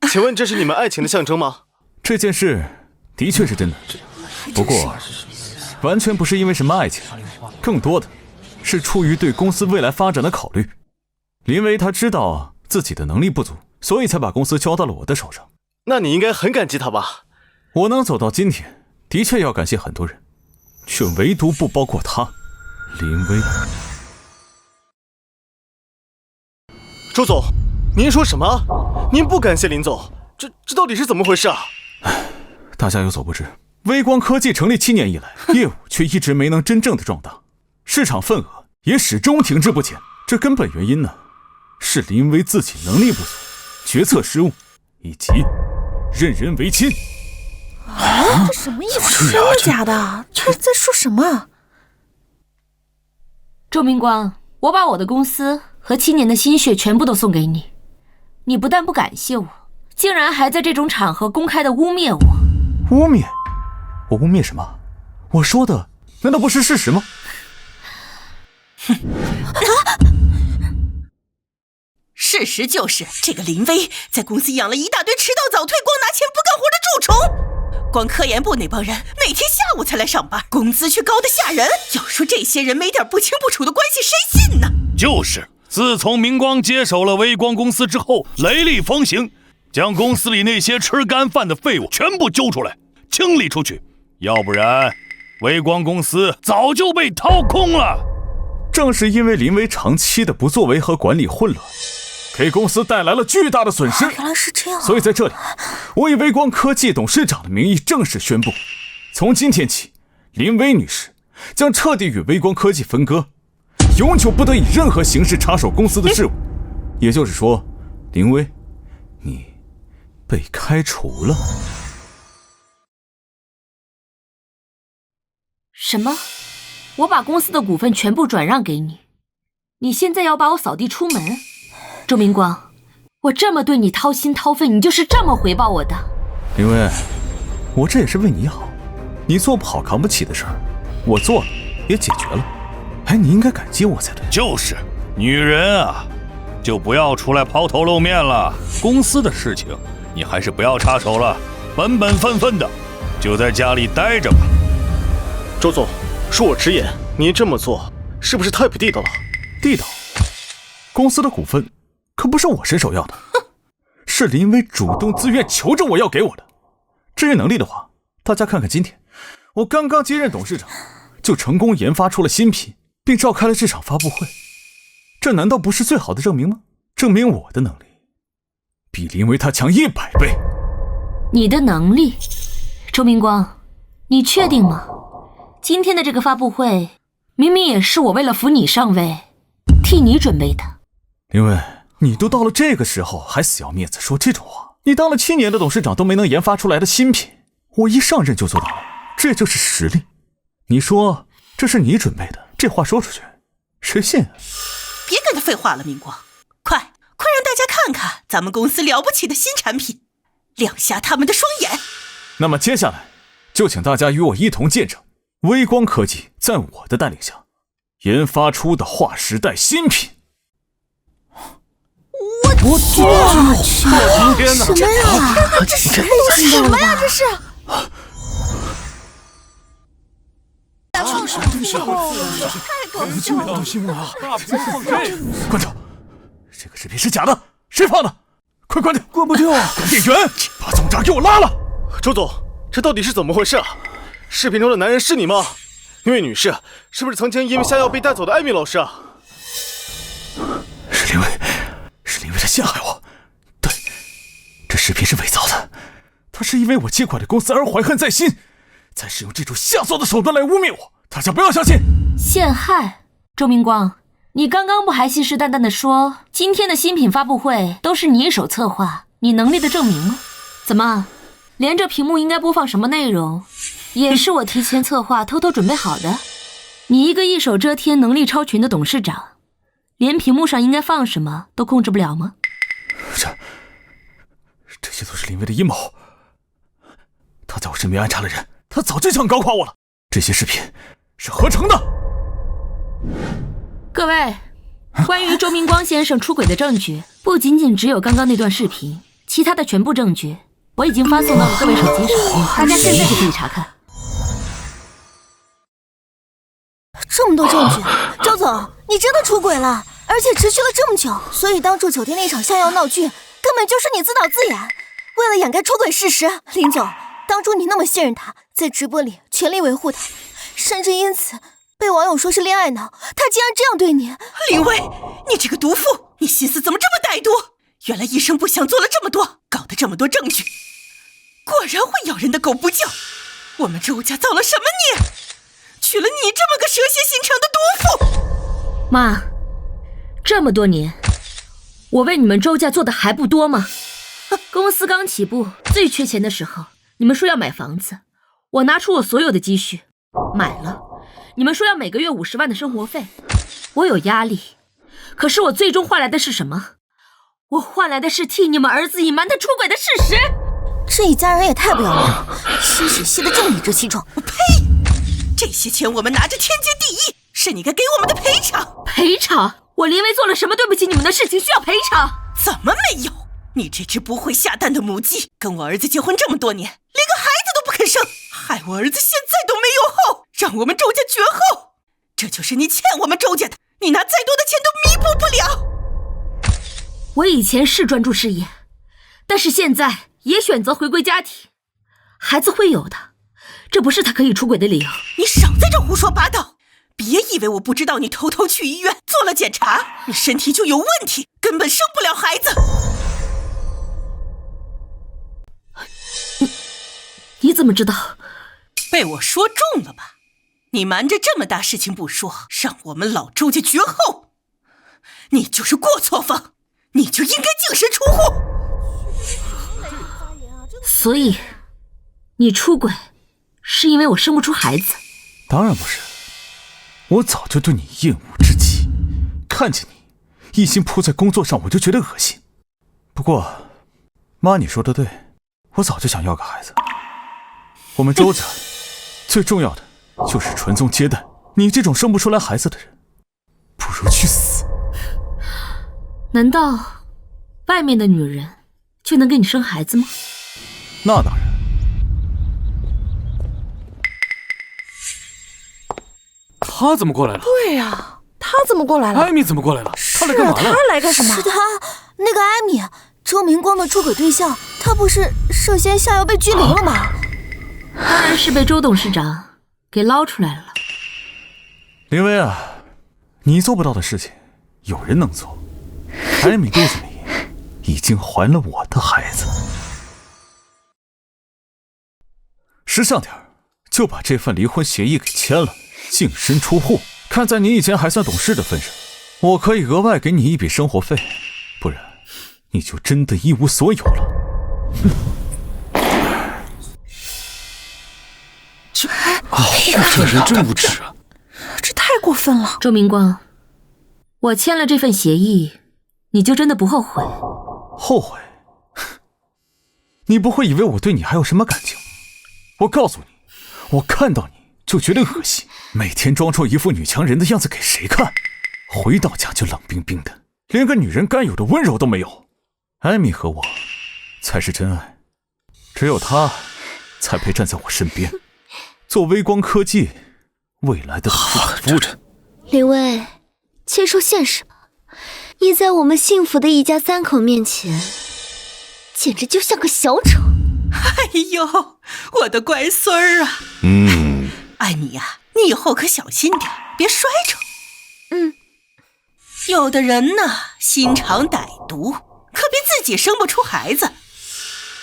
请问这是你们爱情的象征吗？这件事的确是真的，不过完全不是因为什么爱情，更多的是出于对公司未来发展的考虑。林薇她知道自己的能力不足，所以才把公司交到了我的手上。那你应该很感激他吧？我能走到今天，的确要感谢很多人，却唯独不包括他，林薇。周总，您说什么？您不感谢林总？这到底是怎么回事啊？大家有所不知，微光科技成立7年以来，业务却一直没能真正的壮大，市场份额也始终停滞不前。这根本原因呢，是林薇自己能力不足、决策失误，以及任人唯亲。这什么意思？真的假的？这在说什么？周明光，我把我的公司和7年的心血全部都送给你，你不但不感谢我，竟然还在这种场合公开的污蔑我。污蔑？我污蔑什么？我说的难道不是事实吗？事实就是这个林薇在公司养了一大堆迟到早退、光拿钱不干活的蛀虫，光科研部那帮人每天下午才来上班，工资却高得吓人。要说这些人没点不清不楚的关系，谁信呢？就是，自从明光接手了微光公司之后，雷厉风行，将公司里那些吃干饭的废物全部揪出来，清理出去，要不然微光公司早就被掏空了。正是因为林薇长期的不作为和管理混乱，给公司带来了巨大的损失。原来是这样。所以在这里，我以微光科技董事长的名义正式宣布，从今天起，林薇女士将彻底与微光科技分割，永久不得以任何形式插手公司的事务。也就是说，林薇，你被开除了。什么？我把公司的股份全部转让给你，你现在要把我扫地出门？周明光，我这么对你掏心掏肺，你就是这么回报我的？林薇，我这也是为你好，你做不好扛不起的事儿，我做了也解决了，哎，你应该感激我才对。就是，女人啊，就不要出来抛头露面了，公司的事情你还是不要插手了，本本分分的就在家里待着吧。周总，恕我直言，您这么做是不是太不地道了？地道？公司的股份可不是我伸手要的，是林薇主动自愿求着我要给我的。至于能力的话，大家看看今天，我刚刚接任董事长，就成功研发出了新品，并召开了这场发布会。这难道不是最好的证明吗？证明我的能力比林薇她强100倍。你的能力？周明光，你确定吗？今天的这个发布会，明明也是我为了扶你上位，替你准备的。林薇，你都到了这个时候还死要面子说这种话，你当了7年的董事长都没能研发出来的新品，我一上任就做到了，这就是实力。你说这是你准备的，这话说出去，谁信啊？别跟他废话了，明光，快让大家看看咱们公司了不起的新产品，亮瞎他们的双眼。那么接下来，就请大家与我一同见证微光科技在我的带领下研发出的划时代新品。我去！天哪！什么呀？这是什么呀？这是！太搞笑了！关掉！这个视频是假的，谁放的？快关掉！关不掉！关电源！把总闸给我拉了！周总，这到底是怎么回事啊？视频中的男人是你吗？那位女士是不是曾经因为下药被带走的艾米老师啊？是林薇在陷害我。对，这视频是伪造的。他是因为我接管的公司而怀恨在心，才使用这种下作的手段来污蔑我。大家不要相信。陷害？周明光，你刚刚不还信誓旦旦地说今天的新品发布会都是你一手策划，你能力的证明吗？怎么，连这屏幕应该播放什么内容也是我提前策划偷偷准备好的？你一个一手遮天能力超群的董事长，连屏幕上应该放什么都控制不了吗？这些都是林薇的阴谋。他在我身边安插了人，他早就想搞垮我了。这些视频是合成的。各位，关于周明光先生出轨的证据，不仅仅只有刚刚那段视频，其他的全部证据我已经发送到了各位手机上，大家现在就可以查看。这么多证据，周总，你真的出轨了，而且持续了这么久，所以当初9天那场下药闹剧，根本就是你自导自演，为了掩盖出轨事实。林总，当初你那么信任他，在直播里全力维护他，甚至因此被网友说是恋爱脑，他竟然这样对你。林薇，你这个毒妇，你心思怎么这么歹毒？原来一声不响做了这么多，搞得这么多证据，果然会咬人的狗不叫。我们周家造了什么孽，娶了你这么个蛇蝎心肠的毒妇？妈，这么多年，我为你们周家做的还不多吗？公司刚起步，最缺钱的时候，你们说要买房子，我拿出我所有的积蓄买了。你们说要每个月50万的生活费，我有压力，可是我最终换来的是什么？我换来的是替你们儿子隐瞒他出轨的事实。这一家人也太不要脸了，吸血吸得正理直气壮。我呸！这些钱我们拿着天经地义，是你该给我们的赔偿。赔偿？我林薇做了什么对不起你们的事情需要赔偿？怎么没有？你这只不会下蛋的母鸡，跟我儿子结婚这么多年，连个孩子都不肯生，害我儿子现在都没有后，让我们周家绝后。这就是你欠我们周家的，你拿再多的钱都弥补不了。我以前是专注事业，但是现在也选择回归家庭。孩子会有的，这不是他可以出轨的理由。你少在这胡说八道，别以为我不知道你偷偷去医院做了检查，你身体就有问题，根本生不了孩子。你怎么知道？被我说中了吧？你瞒着这么大事情不说，让我们老周家绝后，你就是过错方，你就应该净身出户。所以你出轨是因为我生不出孩子？当然不是，我早就对你厌恶至极，看见你一心扑在工作上我就觉得恶心。不过妈你说的对，我早就想要个孩子。我们周家最重要的就是传宗接代，你这种生不出来孩子的人不如去死。难道外面的女人就能给你生孩子吗？那当然。他怎么过来了？对呀，他怎么过来了？艾米怎么过来了？他来干嘛了？他来干什么？是他，那个艾米，周明光的出轨对象，他不是涉嫌下药被拘留了吗？当然是被周董事长给捞出来了。林薇啊，你做不到的事情，有人能做。艾米肚子里已经怀了我的孩子，识相点，就把这份离婚协议给签了，净身出户。看在你以前还算懂事的份上，我可以额外给你一笔生活费，不然你就真的一无所有了。这人真无耻啊！这太过分了。周明光，我签了这份协议，你就真的不后悔？后悔？你不会以为我对你还有什么感情？我告诉你，我看到你就觉得恶心，每天装出一副女强人的样子给谁看？回到家就冷冰冰的，连个女人该有的温柔都没有。艾米和我才是真爱，只有她才配站在我身边，做微光科技未来的夫人。林薇，接受现实吧，你在我们幸福的一家三口面前，简直就像个小丑。哎呦，我的乖孙儿啊！艾米呀，你以后可小心点，别摔着。有的人呢，心肠歹毒，可别自己生不出孩子，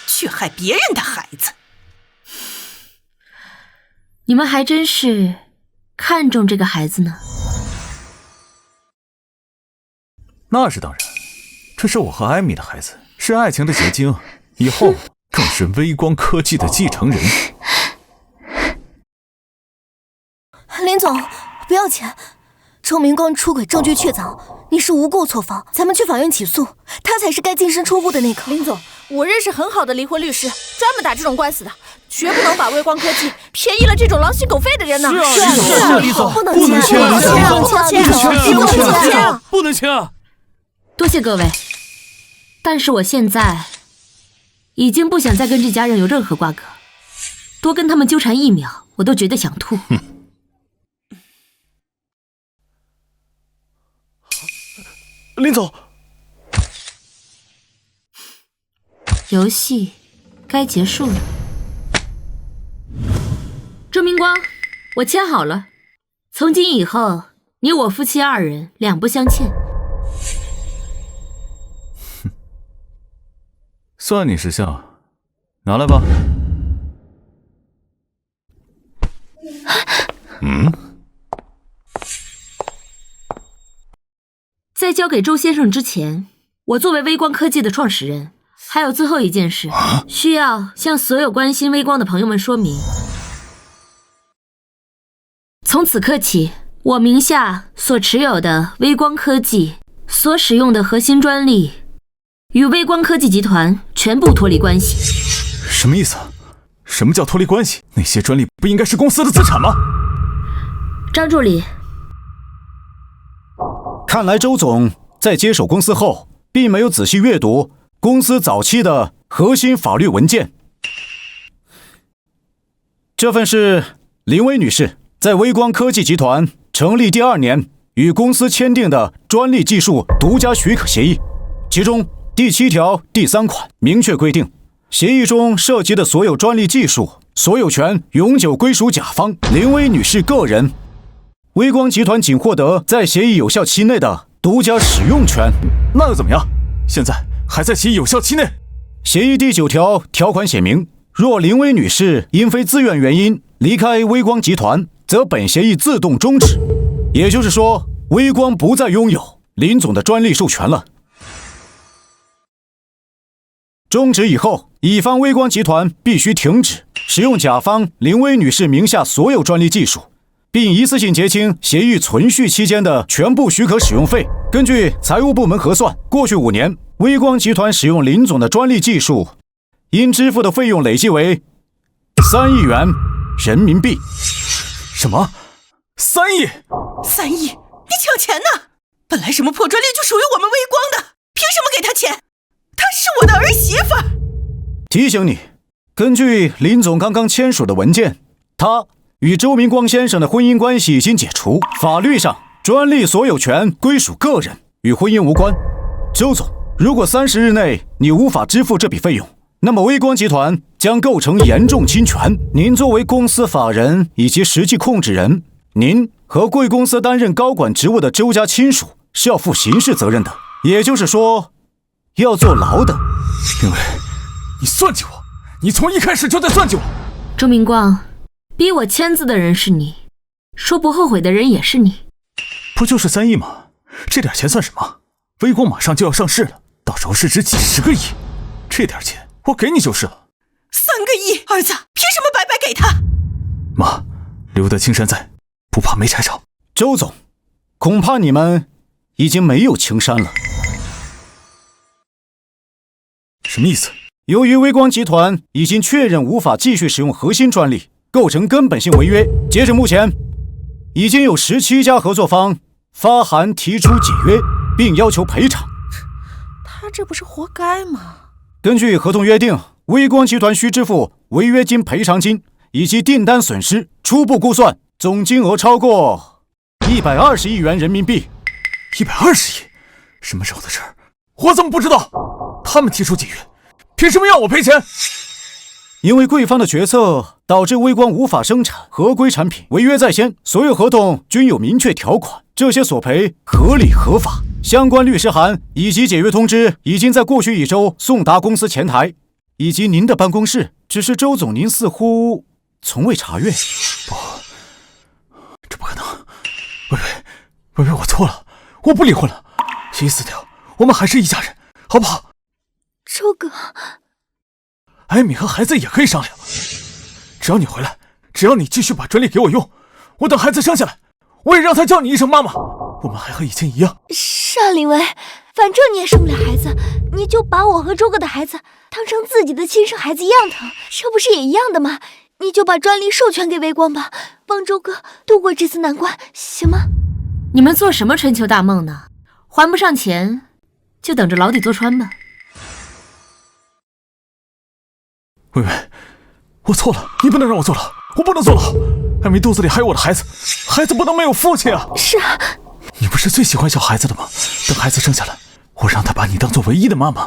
却害别人的孩子。你们还真是看重这个孩子呢。那是当然，这是我和艾米的孩子，是爱情的结晶，以后更是微光科技的继承人。林总，不要钱。周明光出轨证据确凿，你是无故错方，咱们去法院起诉，他才是该净身出户的那个。林总，我认识很好的离婚律师，专门打这种官司的，绝不能把微光科技便宜了这种狼心狗肺的人呢。是啊，李总，不能签，不能签啊！多谢各位，但是我现在已经不想再跟这家人有任何瓜葛，多跟他们纠缠1秒，我都觉得想吐。林总，游戏该结束了。周明光，我签好了，从今以后，你我夫妻2人两不相欠。算你识相，拿来吧。在交给周先生之前，我作为微光科技的创始人，还有最后一件事，需要向所有关心微光的朋友们说明。从此刻起，我名下所持有的微光科技所使用的核心专利，与微光科技集团全部脱离关系。什么意思？什么叫脱离关系？那些专利不应该是公司的资产吗？张助理，看来周总在接手公司后，并没有仔细阅读公司早期的核心法律文件。这份是林薇女士在微光科技集团成立第2年与公司签订的专利技术独家许可协议，其中第7条第3款明确规定，协议中涉及的所有专利技术所有权永久归属甲方林薇女士个人。微光集团仅获得在协议有效期内的独家使用权。那又怎么样？现在还在协议有效期内。协议第9条条款写明，若林薇女士因非自愿原因离开微光集团，则本协议自动终止。也就是说，微光不再拥有林总的专利授权了。终止以后，乙方微光集团必须停止使用甲方林薇女士名下所有专利技术，并一次性结清协议存续期间的全部许可使用费。根据财务部门核算，过去5年，微光集团使用林总的专利技术，应支付的费用累计为3亿元人民币。什么？3亿？3亿？你抢钱呢？本来什么破专利就属于我们微光的，凭什么给他钱？她是我的儿媳妇。提醒你，根据林总刚刚签署的文件，他与周明光先生的婚姻关系已经解除，法律上专利所有权归属个人，与婚姻无关。周总，如果30日内你无法支付这笔费用，那么微光集团将构成严重侵权。您作为公司法人以及实际控制人，您和贵公司担任高管职务的周家亲属是要负刑事责任的，也就是说，要坐牢的。林薇，你算计我！你从一开始就在算计我！周明光，逼我签字的人是你，说不后悔的人也是你。不就是3亿吗？这点钱算什么？微光马上就要上市了，到时候市值几10个亿，这点钱我给你就是了。3个亿，儿子，凭什么白白给他？妈，留得青山在，不怕没柴烧。周总，恐怕你们已经没有青山了。什么意思？由于微光集团已经确认无法继续使用核心专利，构成根本性违约。截至目前，已经有17家合作方发函提出解约，并要求赔偿。他这不是活该吗？根据合同约定，微光集团需支付违约金、赔偿金以及订单损失，初步估算总金额超过120亿元人民币。120亿？什么时候的事儿？我怎么不知道？他们提出解约，凭什么要我赔钱？因为贵方的决策导致微光无法生产合规产品，违约在先，所有合同均有明确条款，这些索赔合理合法。相关律师函以及解约通知已经在过去1周送达公司前台以及您的办公室，只是周总您似乎从未查阅。不，这不可能。微微，我错了，我不离婚了，心死掉，我们还是一家人，好不好？周哥，艾米和孩子也可以商量，只要你回来，只要你继续把专利给我用，我等孩子生下来，我也让他叫你一声妈妈，我们还和以前一样。是啊，林薇，反正你也生不了孩子，你就把我和周哥的孩子当成自己的亲生孩子一样疼，这不是也一样的吗？你就把专利授权给微光吧，帮周哥度过这次难关，行吗？你们做什么春秋大梦呢？还不上钱，就等着牢底坐穿吧。微微，我错了，你不能让我坐牢，我不能坐牢。艾米肚子里还有我的孩子，孩子不能没有父亲啊！是啊，你不是最喜欢小孩子的吗？等孩子生下来，我让他把你当做唯一的妈妈。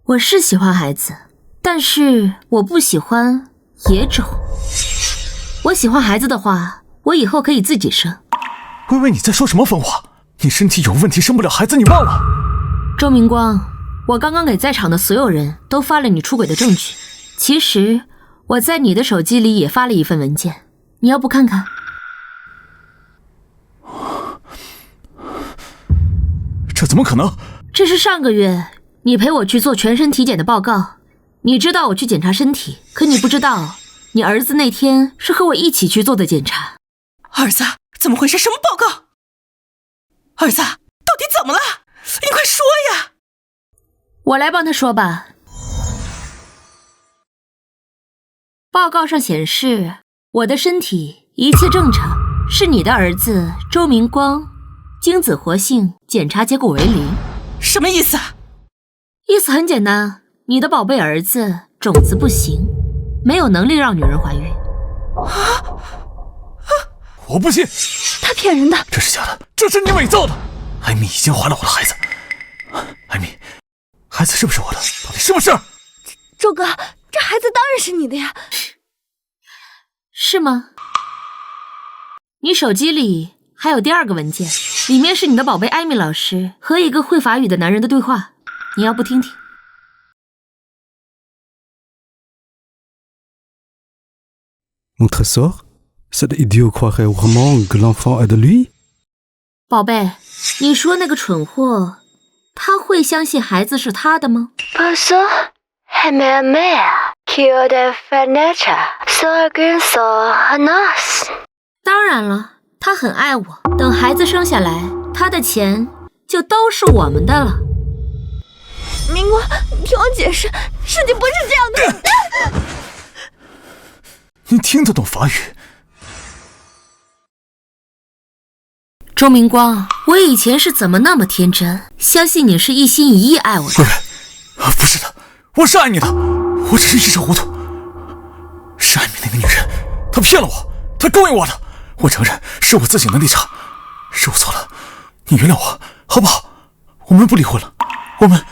我是喜欢孩子，但是我不喜欢野种。我喜欢孩子的话，我以后可以自己生。微微，你在说什么疯话？你身体有问题，生不了孩子，你忘了？周明光，我刚刚给在场的所有人都发了你出轨的证据。其实我在你的手机里也发了一份文件，你要不看看？这怎么可能？这是上个月你陪我去做全身体检的报告。你知道我去检查身体，可你不知道你儿子那天是和我一起去做的检查。儿子，怎么回事？什么报告？儿子，到底怎么了？你快说呀！我来帮他说吧。报告上显示，我的身体一切正常，是你的儿子周明光精子活性检查结果为0。什么意思？意思很简单，你的宝贝儿子种子不行，没有能力让女人怀孕。我不信，他骗人的，这是假的，这是你伪造的。艾米已经怀了我的孩子，艾米，孩子是不是我的？到底是不是？周哥，这孩子当然是你的呀。是吗？你手机里还有第2个文件，里面是你的宝贝艾米老师和一个会法语的男人的对话，你要不听听？Mon trésor, cet idiot croirait vraiment que l'enfant est de lui? 宝贝，你说那个蠢货，他会相信孩子是他的吗？ Bonsoir, ma mère, qui a des fenêtres, ça que ça nas. 当然了，他很爱我。等孩子生下来，他的钱就都是我们的了。明光，听我解释，事情不是这样的。你听得懂法语？周明光，我以前是怎么那么天真，相信你是一心一意爱我的？不是的，我是爱你的，我只是一时糊涂。是艾米那个女人，她骗了我，她勾引我的。我承认是我自己能力差，是我错了，你原谅我好不好？我们不离婚了，我们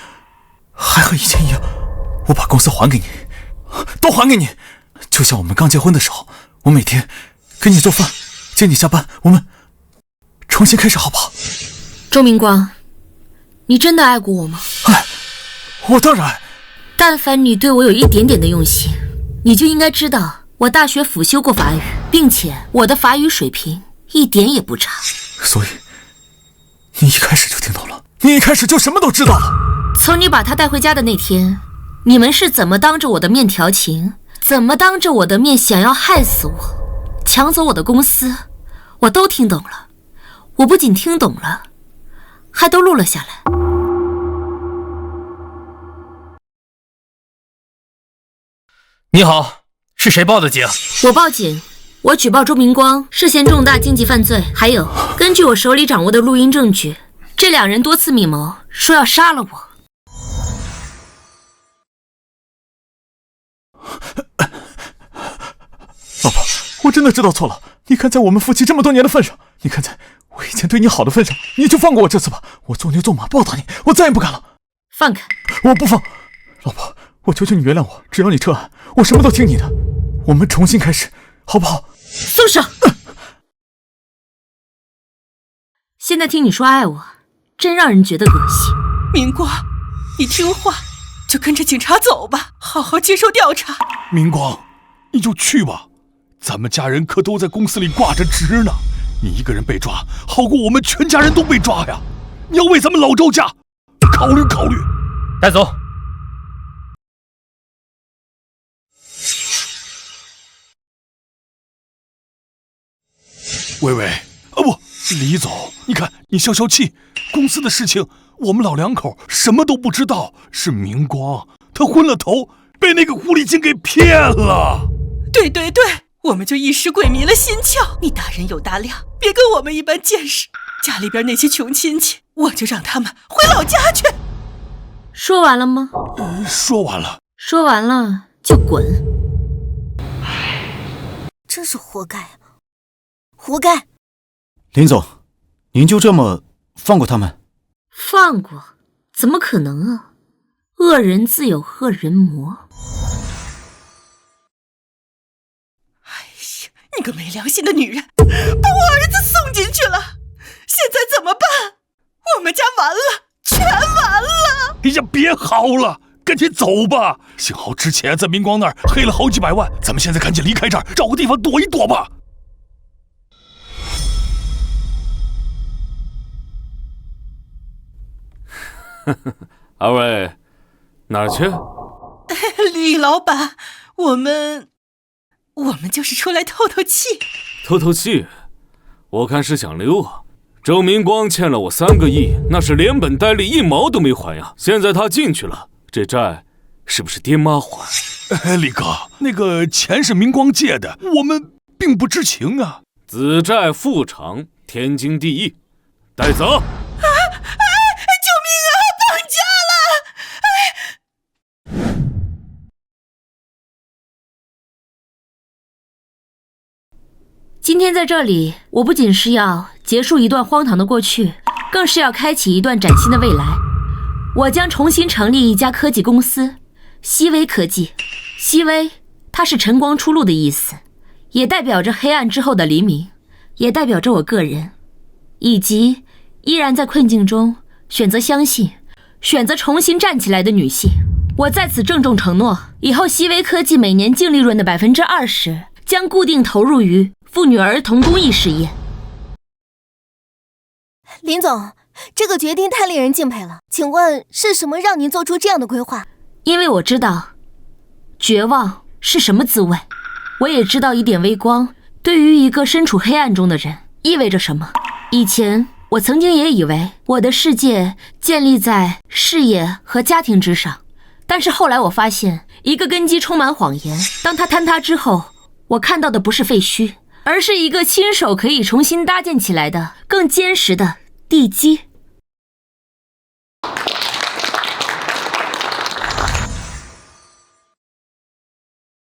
还和以前一样，我把公司还给你，都还给你，就像我们刚结婚的时候，我每天给你做饭，接你下班，我们重新开始好不好？周明光，你真的爱过我吗？爱，我当然爱。但凡你对我有一点点的用心，你就应该知道我大学辅修过法语，并且我的法语水平一点也不差。所以你一开始就听懂了，你一开始就什么都知道了。从你把他带回家的那天，你们是怎么当着我的面调情，怎么当着我的面想要害死我，抢走我的公司，我都听懂了。我不仅听懂了，还都录了下来。你好，是谁报的警？我报警，我举报周明光涉嫌重大经济犯罪，还有根据我手里掌握的录音证据，这2人多次密谋，说要杀了我。老婆，我真的知道错了。你看在我们夫妻这么多年的份上，你看在我以前对你好的份上，你就放过我这次吧。我做牛做马报答你，我再也不敢了。放开！我不放。老婆，我求求你原谅我，只要你撤案，我什么都听你的。我们重新开始，好不好？松手！现在听你说爱我，真让人觉得恶心。明光，你听话，就跟着警察走吧，好好接受调查。明光，你就去吧，咱们家人可都在公司里挂着职呢。你一个人被抓，好过我们全家人都被抓呀。你要为咱们老周家考虑考虑。带走。微微，不，李总，你看你消消气，公司的事情我们老两口什么都不知道，是明光他昏了头，被那个狐狸精给骗了。对对对，我们就一时鬼迷了心窍。你大人有大量，别跟我们一般见识。家里边那些穷亲戚，我就让他们回老家去。说完了吗？说完了。说完了就滚。真是活该啊！活该！林总，您就这么放过他们？放过？怎么可能啊！恶人自有恶人磨。哎呀，你个没良心的女人，把我儿子送进去了，现在怎么办？我们家完了，全完了！哎呀，别嚎了，赶紧走吧。幸好之前在明光那儿黑了好几百万，咱们现在赶紧离开这儿，找个地方躲一躲吧。二位哪儿去？李老板，我们就是出来透透气。透透气？我看是想溜啊。周明光欠了我3个亿，那是连本带利1毛都没还呀。现在他进去了，这债是不是爹妈还？李哥，那个钱是明光借的，我们并不知情啊。子债父偿，天经地义，带走。今天在这里，我不仅是要结束一段荒唐的过去，更是要开启一段崭新的未来。我将重新成立一家科技公司，熹微科技。熹微，它是晨光初露的意思，也代表着黑暗之后的黎明，也代表着我个人，以及依然在困境中选择相信、选择重新站起来的女性。我在此郑重承诺，以后熹微科技每年净利润的20%将固定投入于妇女儿童公益事业。林总，这个决定太令人敬佩了。请问是什么让您做出这样的规划？因为我知道绝望是什么滋味，我也知道一点微光对于一个身处黑暗中的人意味着什么。以前我曾经也以为我的世界建立在事业和家庭之上，但是后来我发现一个根基充满谎言，当它坍塌之后，我看到的不是废墟，而是一个亲手可以重新搭建起来的更坚实的地基。